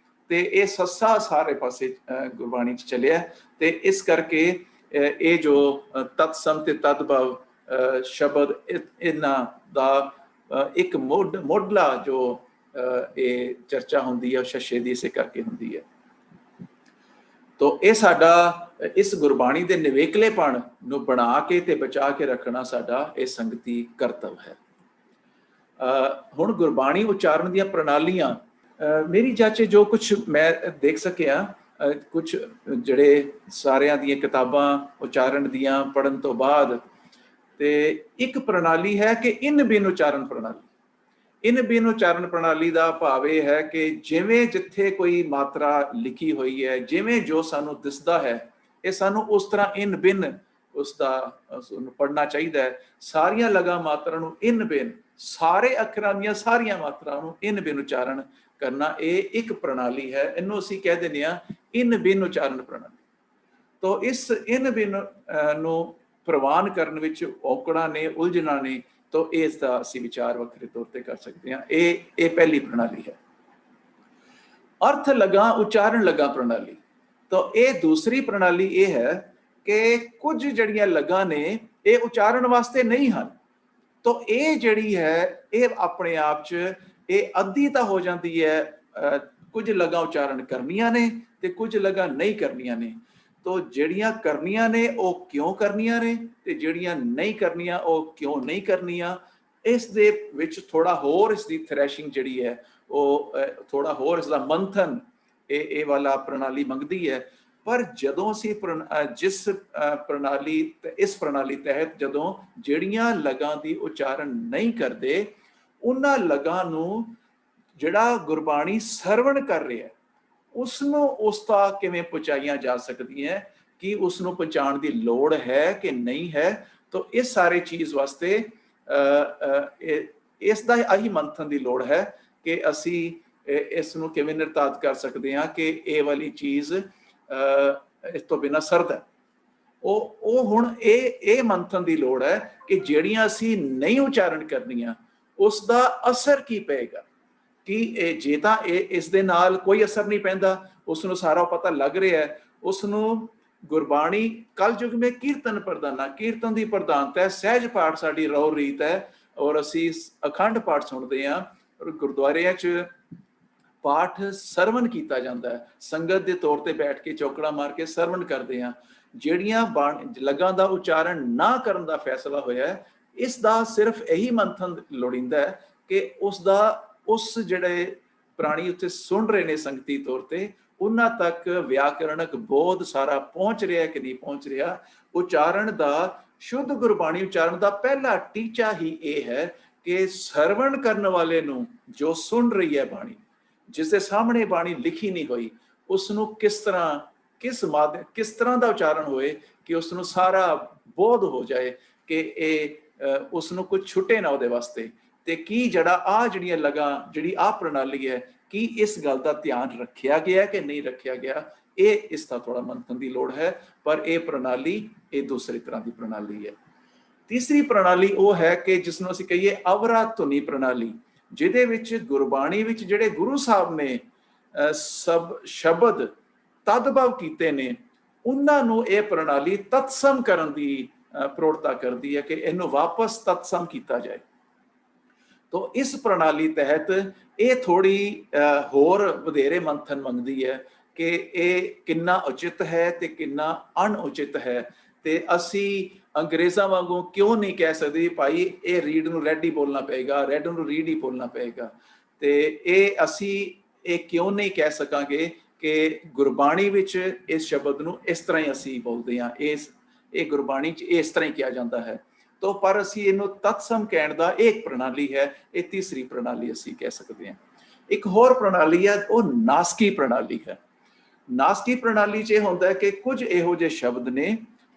ਤੇ ਇਹ ਸੱਸਾ ਸਾਰੇ ਪਾਸੇ ਗੁਰਬਾਣੀ 'ਚ ਚੱਲਿਆ। ਤੇ ਇਸ ਕਰਕੇ ਇਹ ਜੋ ਤਤਸਮ ਤੇ ਤਦਭਵ ਸ਼ਬਦ ਇਹਨਾਂ ਦਾ ਇੱਕ ਮੋਢਲਾ ਜੋ ਇਹ ਚਰਚਾ ਹੁੰਦੀ ਹੈ ਸ਼ਸ਼ੇ ਦੀ ਇਸੇ ਕਰਕੇ ਹੁੰਦੀ ਹੈ। ਤੋ ਇਹ ਸਾਡਾ ਇਸ ਗੁਰਬਾਣੀ ਦੇ ਨਿਵੇਕਲੇਪਣ ਨੂੰ ਬਣਾ ਕੇ ਤੇ ਬਚਾ ਕੇ ਰੱਖਣਾ ਸਾਡਾ ਇਹ ਸੰਗਤੀ ਕਰਤੱਵ ਹੈ। ਹੁਣ ਗੁਰਬਾਣੀ ਉਚਾਰਨ ਦੀਆਂ ਪ੍ਰਣਾਲੀਆਂ ਮੇਰੀ ਜਾਚੇ ਜੋ ਕੁਝ ਮੈਂ ਦੇਖ ਸਕਿਆ, ਕੁਝ ਜਿਹੜੇ ਸਾਰਿਆਂ ਦੀਆਂ ਕਿਤਾਬਾਂ ਉਚਾਰਨ ਦੀਆਂ ਪੜ੍ਹਨ ਤੋਂ ਬਾਅਦ, ਤੇ ਇੱਕ ਪ੍ਰਣਾਲੀ ਹੈ ਕਿ ਇਨ ਬਿਨ ਉਚਾਰਨ ਪ੍ਰਣਾਲੀ। ਇਨ ਬਿਨ ਉਚਾਰਨ ਪ੍ਰਣਾਲੀ ਦਾ ਭਾਵ ਇਹ ਹੈ ਕਿ ਜਿਵੇਂ ਜਿੱਥੇ ਕੋਈ ਮਾਤਰਾ ਲਿਖੀ ਹੋਈ ਹੈ, ਜਿਵੇਂ ਜੋ ਸਾਨੂੰ ਦਿਸਦਾ ਹੈ, ਇਹ ਸਾਨੂੰ ਉਸ ਤਰ੍ਹਾਂ ਇਨ ਬਿਨ ਉਸਨੂੰ ਪੜ੍ਹਨਾ ਚਾਹੀਦਾ ਹੈ। ਸਾਰੀਆਂ ਲਗਾ ਮਾਤਰਾ ਨੂੰ ਇਨ ਬਿਨ, ਸਾਰੇ ਅੱਖਰਾਂ ਦੀਆਂ ਸਾਰੀਆਂ ਮਾਤਰਾਵਾਂ ਨੂੰ ਇਨ ਬਿਨ ਉਚਾਰਨ ਕਰਨਾ, ਇਹ ਇੱਕ ਪ੍ਰਣਾਲੀ ਹੈ। ਇਹਨੂੰ ਅਸੀਂ ਕਹਿ ਦਿੰਦੇ ਹਾਂ ਇਨ ਬਿਨ ਉਚਾਰਨ ਪ੍ਰਣਾਲੀ। ਤਾਂ ਇਸ ਇਨ ਬਿਨ ਨੂੰ ਪ੍ਰਵਾਨ ਕਰਨ ਵਿੱਚ ਔਕੜਾਂ ਨੇ, ਉਲਝਣਾਂ ਨੇ, ਤਾਂ ਇਸ ਦਾ ਅਸੀਂ ਵਿਚਾਰ ਵੱਖਰੇ ਤੌਰ ਤੇ ਕਰ ਸਕਦੇ ਹਾਂ। ਇਹ ਪਹਿਲੀ ਪ੍ਰਣਾਲੀ ਹੈ। ਅਰਥ ਲਗਾ ਉਚਾਰਨ ਲਗਾ ਪ੍ਰਣਾਲੀ। ਤਾਂ ਇਹ ਦੂਸਰੀ ਪ੍ਰਣਾਲੀ ਇਹ ਹੈ ਕਿ ਕੁਝ ਜਿਹੜੀਆਂ ਲਗਾ ਨੇ ਇਹ ਉਚਾਰਨ ਵਾਸਤੇ ਨਹੀਂ ਹਨ। ਤਾਂ ਇਹ ਜਿਹੜੀ ਹੈ ਇਹ ਆਪਣੇ ਆਪ 'ਚ ਇਹ ਅੱਧੀ ਤਾਂ ਹੋ ਜਾਂਦੀ ਹੈ। ਕੁਝ ਲਗਾ ਉਚਾਰਨ ਕਰਨੀਆਂ ਨੇ ਤੇ ਕੁਝ ਲਗਾ ਨਹੀਂ ਕਰਨੀਆਂ ਨੇ। ਤਾਂ ਜਿਹੜੀਆਂ ਕਰਨੀਆਂ ਨੇ ਉਹ ਕਿਉਂ ਕਰਨੀਆਂ ਨੇ ਤੇ ਜਿਹੜੀਆਂ ਨਹੀਂ ਕਰਨੀਆਂ ਉਹ ਕਿਉਂ ਨਹੀਂ ਕਰਨੀਆਂ, ਇਸ ਦੇ ਵਿੱਚ ਥੋੜਾ ਹੋਰ ਇਸ ਦੀ ਥ੍ਰੈਸ਼ਿੰਗ ਜਿਹੜੀ ਹੈ ਉਹ ਥੋੜਾ ਹੋਰ ਇਸ ਦਾ ਮੰਥਨ ਇਹ ਵਾਲਾ ਪ੍ਰਣਾਲੀ ਮੰਗਦੀ ਹੈ। ਪਰ ਜਦੋਂ ਅਸੀਂ ਜਿਸ ਇਸ ਪ੍ਰਣਾਲੀ ਤਹਿਤ ਜਦੋਂ ਜਿਹੜੀਆਂ ਲਗਾਂ ਦੀ ਉਚਾਰਨ ਨਹੀਂ ਕਰਦੇ, ਉਹਨਾਂ ਲਗਾਂ ਨੂੰ ਜਿਹੜਾ ਗੁਰਬਾਣੀ ਸਰਵਣ ਕਰ ਰਿਹਾ ਉਸ ਨੂੰ ਉਸ ਦਾ ਕਿਵੇਂ ਪਹੁੰਚਾਈਆਂ ਜਾ ਸਕਦੀਆਂ, ਕਿ ਉਸ ਨੂੰ ਪਹੁੰਚਾਉਣ ਦੀ ਲੋੜ ਹੈ ਕਿ ਨਹੀਂ ਹੈ। ਤਾਂ ਇਸ ਸਾਰੇ ਚੀਜ਼ ਵਾਸਤੇ ਇਸ ਦਾ ਆਹੀ ਮੰਥਨ ਦੀ ਲੋੜ ਹੈ ਕਿ ਅਸੀਂ ਇਸ ਨੂੰ ਕਿਵੇਂ ਨਿਰਧਾਰਿਤ ਕਰ ਸਕਦੇ ਹਾਂ ਕਿ ਇਹ ਵਾਲੀ ਚੀਜ਼ ਇਸ ਤੋਂ ਬਿਨਾਂ ਸਰਦ ਹੈ। ਉਹ ਹੁਣ ਇਹ ਮੰਥਨ ਦੀ ਲੋੜ ਹੈ ਕਿ ਜਿਹੜੀਆਂ ਅਸੀਂ ਨਹੀਂ ਉਚਾਰਨ ਕਰਨੀਆਂ ਉਸ ਦਾ ਅਸਰ ਕੀ ਪਏਗਾ। ਕਿ ਜੇ ਤਾਂ ਇਸ ਦੇ ਨਾਲ ਕੋਈ ਅਸਰ ਨਹੀਂ ਪੈਂਦਾ, ਉਸ ਨੂੰ ਸਾਰਾ ਪਤਾ ਲੱਗ ਰਿਹਾ ਹੈ, ਉਸ ਨੂੰ ਗੁਰਬਾਣੀ ਕਲਯੁਗ ਮੇਂ ਕੀਰਤਨ ਪ੍ਰਧਾਨਾ, ਕੀਰਤਨ ਦੀ ਪ੍ਰਧਾਨਤਾ ਹੈ, ਸਹਿਜ ਪਾਠ ਸਾਡੀ ਰਹੁ ਰੀਤ ਹੈ ਔਰ ਅਸੀਂ ਅਖੰਡ ਪਾਠ ਸੁਣਦੇ ਹਾਂ ਔਰ ਗੁਰਦੁਆਰਿਆਂ 'ਚ ਪਾਠ ਸਰਵਣ ਕੀਤਾ ਜਾਂਦਾ ਹੈ, ਸੰਗਤ ਦੇ ਤੌਰ ਤੇ ਬੈਠ ਕੇ ਚੌਕੜਾ ਮਾਰ ਕੇ ਸਰਵਣ ਕਰਦੇ ਹਾਂ। ਜਿਹੜੀਆਂ ਲਗਾਂ ਦਾ ਉਚਾਰਨ ਨਾ ਕਰਨ ਦਾ ਫੈਸਲਾ ਹੋਇਆ ਹੈ, ਇਸ ਦਾ ਸਿਰਫ ਇਹੀ ਮੰਥਨ ਲੋੜੀਂਦਾ ਹੈ ਕਿ ਉਸ ਜਿਹੜੇ ਪ੍ਰਾਣੀ ਉੱਤੇ ਸੁਣ ਰਹੇ ਨੇ ਸੰਗਤੀ ਤੌਰ ਤੇ, ਉਹਨਾਂ ਤੱਕ ਵਿਆਕਰਣਕ ਬੋਧ ਸਾਰਾ ਪਹੁੰਚ ਰਿਹਾ ਕਿ ਨਹੀਂ ਪਹੁੰਚ ਰਿਹਾ। ਉਚਾਰਨ ਦਾ, ਸ਼ੁੱਧ ਗੁਰਬਾਣੀ ਉਚਾਰਨ ਦਾ ਪਹਿਲਾ ਟੀਚਾ ਹੀ ਇਹ ਹੈ कि सरवण करने वाले नूं जो सुन रही है बाणी, जिस दे सामने बाणी लिखी नहीं हुई, उसनूं किस तरह का उच्चारण होए कि उसनूं सारा बोध हो जाए कि उसनूं कुछ छुटे ना ਉਹਦੇ ਵਾਸਤੇ। ਤੇ ਕੀ ਜਿਹੜਾ ਆ ਜਿਹੜੀਆਂ ਲਗਾ ਜਿਹੜੀ ਆ ਪ੍ਰਣਾਲੀ ਹੈ, ਕੀ ਇਸ ਗੱਲ ਦਾ ਧਿਆਨ ਰੱਖਿਆ ਗਿਆ ਕਿ ਨਹੀਂ ਰੱਖਿਆ ਗਿਆ, ਇਹ ਇਸ ਦਾ ਥੋੜਾ ਮੰਥਨ ਦੀ ਲੋੜ ਹੈ। ਪਰ ਇਹ ਪ੍ਰਣਾਲੀ ਇਹ ਦੂਸਰੀ ਤਰ੍ਹਾਂ ਦੀ ਪ੍ਰਣਾਲੀ ਹੈ। ਤੀਸਰੀ ਪ੍ਰਣਾਲੀ ਉਹ ਹੈ ਕਿ ਜਿਸ ਨੂੰ ਅਸੀਂ ਕਹੀਏ ਅਵਰਾ ਧੁਨੀ ਪ੍ਰਣਾਲੀ, ਜਿਹਦੇ ਵਿੱਚ ਗੁਰਬਾਣੀ ਵਿੱਚ ਜਿਹੜੇ ਗੁਰੂ ਸਾਹਿਬ ਨੇ ਸਭ ਸ਼ਬਦ ਤਦਭਵ ਕੀਤੇ ਨੇ, ਉਹਨਾਂ ਨੂੰ ਇਹ ਪ੍ਰਣਾਲੀ ਤਤਸਮ ਕਰਨ ਦੀ ਪ੍ਰੋੜਤਾ ਕਰਦੀ ਹੈ ਕਿ ਇਹਨੂੰ ਵਾਪਸ ਤਤਸਮ ਕੀਤਾ ਜਾਏ। तो इस प्रणाली तहत ये थोड़ी होर वधेरे मंथन मंगदी है कि ये कितना उचित है ते कितना अणउचित है। ते असी अंग्रेज़ां वांगू क्यों नहीं कह सकते भाई ये रीड नूं रेड ही बोलना पेगा, रेड नूं रीड ही बोलना पेगा। ते ये असी ये क्यों नहीं कह सकांगे कि गुरबाणी विच इस शब्द नूं इस तरह ही असी बोलते हैं, ये गुरबाणी च इस तरह ही किया जाता है। तो पर असी इनू तत्सम कहण दा एक प्रणाली है, ये तीसरी प्रणाली असी कह सकते हैं। एक होर प्रणाली है वो नासकी प्रणाली है। नासकी प्रणाली च होंदा है कि कुछ इहो जे शब्द ने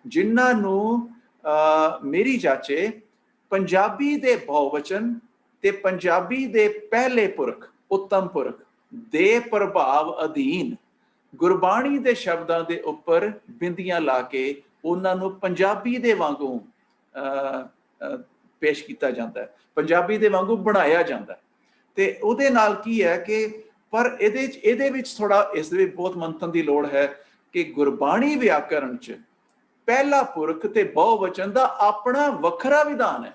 जिन्हां नूं मेरी जाचे पंजाबी दे बहुवचन ते पंजाबी दे पहले पुरख उत्तम पुरख दे प्रभाव अधीन गुरबाणी दे शब्दां दे उपर बिंदियां ला के उन्हां नूं पंजाबी दे वांगू पेश किया जाता है, पंजाबी दे वांगू बनाया जाता है। ते उहदे नाल की है कि पर इहदे विच थोड़ा इस दे बहुत मंथन की लोड़ है कि गुरबाणी व्याकरण च पहला पुरख ते बहुवचन दा अपना वखरा विधान है।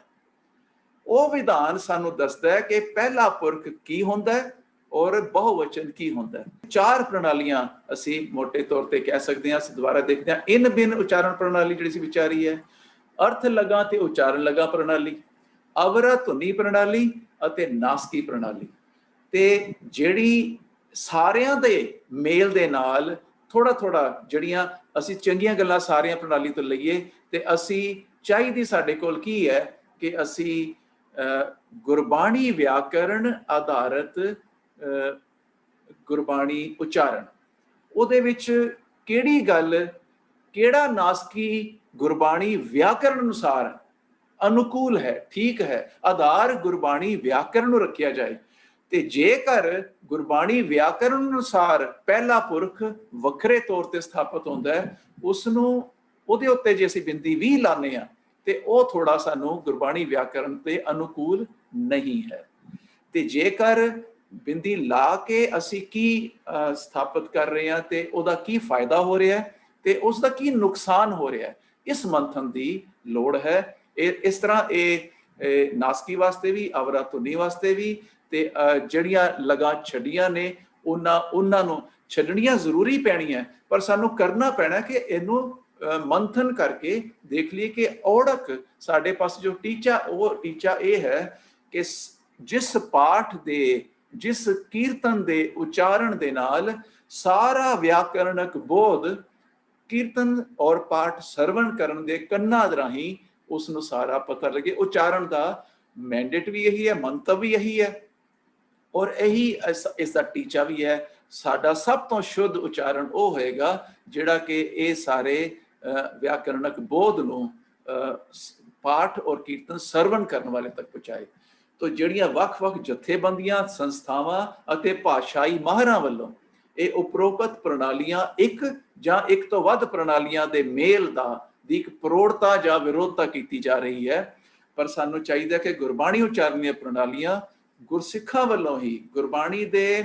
वो विधान सानू दसदा है कि पहला पुरख की हुंदा है और बहुवचन की हुंदा है। चार प्रणालियां असी मोटे तौर पर कह सकते हैं। असीं दोबारा देखते हैं। इन बिन उच्चारण प्रणाली जिहड़ी सी विचारी है, अर्थ लगा ते उच्चारण लगा प्रणाली, अवरा धुनी प्रणाली अते नासकी प्रणाली। ते जिहड़ी सारियां दे मेल दे नाल थोड़ा थोड़ा जिहड़ियां असी चंगियां गल्लां सारियां प्रणाली तो लईए ते असी चाहीदी साडे कोल की है कि असी गुरबाणी व्याकरण आधारित गुरबाणी उच्चारण ਉਹਦੇ ਵਿੱਚ ਕਿਹੜੀ ਗੱਲ ਕਿਹੜਾ ਨਾਸਕੀ गुरबाणी व्याकरण अनुसार अनुकूल है, ठीक है, आधार गुरबाणी व्याकरण रखा जाए। ते जेकर गुरबाणी व्याकरण अनुसार पहला पुरख वखरे तौर पर स्थापित होता है, उसनूं उहदे उत्ते जे असीं बिंदी भी लाने आ ते वो थोड़ा सानूं गुरबाणी व्याकरण ते अनुकूल नहीं है। ते जेकर बिंदी ला के असीं की स्थापित कर रहे हैं ते उहदा की फायदा हो रहा है ते उसका की नुकसान हो रहा है, इस मंथन की लोड़ है। इस तरह ये नासकी वास्ते भी अवरा धुनी वास्ते भी ते जड़ियां लगा छड़ियां ने उन्हां नूं छड्डणियां जरूरी पैणियां, पर सानू करना पैना कि इनू मंथन करके देख लिए कि औड़क साडे पास जो टीचा वो टीचा ये है कि जिस पाठ दे जिस कीर्तन दे उच्चारण दे नाल सारा व्याकरणक बोध कीर्तन और पाठ सरवण करन दे कन्ना राही उसनूं सारा पता लगे। उच्चारण का मैंडेट भी यही है, मंतव भी यही है और यही इसका टीचा भी है। साडा सब तो शुद्ध उच्चारण वो होएगा जिहड़ा कि ये सारे व्याकरणक बोध नूं पाठ और कीर्तन सरवण करने वाले तक पहुँचाए। तो जिहड़ियां वख-वख जथेबंदियां संस्थावां अते भाषाई माहरां वल्लों ਇਹ ਉਪਰੋਕਤ ਪ੍ਰਣਾਲੀਆਂ ਇੱਕ ਜਾਂ ਇੱਕ ਤੋਂ ਵੱਧ ਪ੍ਰਣਾਲੀਆਂ ਦੇ ਮੇਲ ਦੀ ਇੱਕ ਪ੍ਰੋੜਤਾ ਜਾਂ ਵਿਰੋਧਤਾ ਕੀਤੀ ਜਾ ਰਹੀ ਹੈ। ਪਰ ਸਾਨੂੰ ਚਾਹੀਦਾ ਕਿ ਗੁਰਬਾਣੀ ਉਚਾਰਨ ਦੀਆਂ ਪ੍ਰਣਾਲੀਆਂ ਗੁਰਸਿੱਖਾਂ ਵੱਲੋਂ ਹੀ ਗੁਰਬਾਣੀ ਦੇ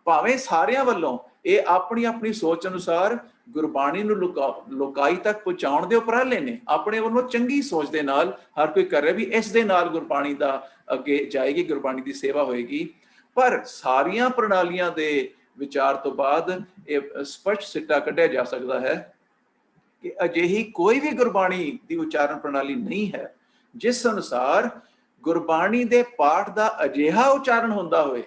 ਭਾਵੇਂ ਸਾਰਿਆਂ ਵੱਲੋਂ ਇਹ ਆਪਣੀ ਆਪਣੀ ਸੋਚ ਅਨੁਸਾਰ ਗੁਰਬਾਣੀ ਨੂੰ ਲੋਕਾਈ ਤੱਕ ਪਹੁੰਚਾਉਣ ਦੇ ਉਪਰਾਲੇ ਨੇ। ਆਪਣੇ ਵੱਲੋਂ ਚੰਗੀ ਸੋਚ ਦੇ ਨਾਲ ਹਰ ਕੋਈ ਕਰ ਰਿਹਾ ਵੀ ਇਸ ਦੇ ਨਾਲ ਗੁਰਬਾਣੀ ਦਾ ਅੱਗੇ ਜਾਏਗੀ, ਗੁਰਬਾਣੀ ਦੀ ਸੇਵਾ ਹੋਏਗੀ। ਪਰ ਸਾਰੀਆਂ ਪ੍ਰਣਾਲੀਆਂ ਦੇ विचार तो बाद ये स्पष्ट सिट्टा कढ़िया जा सकता है कि अजिही कोई भी गुरबाणी की उच्चारण प्रणाली नहीं है जिस अनुसार गुरबाणी के पाठ का अजिहा उच्चारण होंदा होए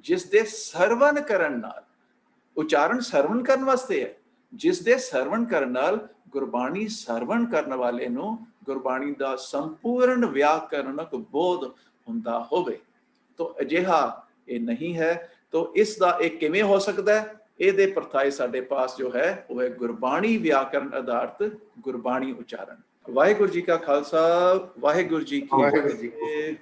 जिस दे सरवण करन नाल, उच्चारण सरवण करन वास्ते है, जिस दे सरवण करन नाल गुरबाणी सरवण करने वाले नूं ਗੁਰਬਾਣੀ ਦਾ ਸੰਪੂਰਨ ਵਿਆਕਰਨਕ ਬੋਧ ਹੁੰਦਾ ਹੋਵੇ। ਤੋ ਅਜਿਹਾ ਇਹ ਨਹੀਂ ਹੈ। ਤੋ ਇਸ ਦਾ ਇਹ ਕਿਵੇਂ ਹੋ ਸਕਦਾ ਹੈ? ਇਹਦੇ ਪਰਥਾਏ ਸਾਡੇ ਪਾਸ ਜੋ ਹੈ ਉਹ ਹੈ ਗੁਰਬਾਣੀ ਵਿਆਕਰਨ ਆਧਾਰਿਤ ਗੁਰਬਾਣੀ ਉਚਾਰਨ। ਵਾਹਿਗੁਰੂ ਜੀ ਕਾ ਖਾਲਸਾ, ਵਾਹਿਗੁਰੂ ਜੀ ਕੀ ਫਤਿਹ।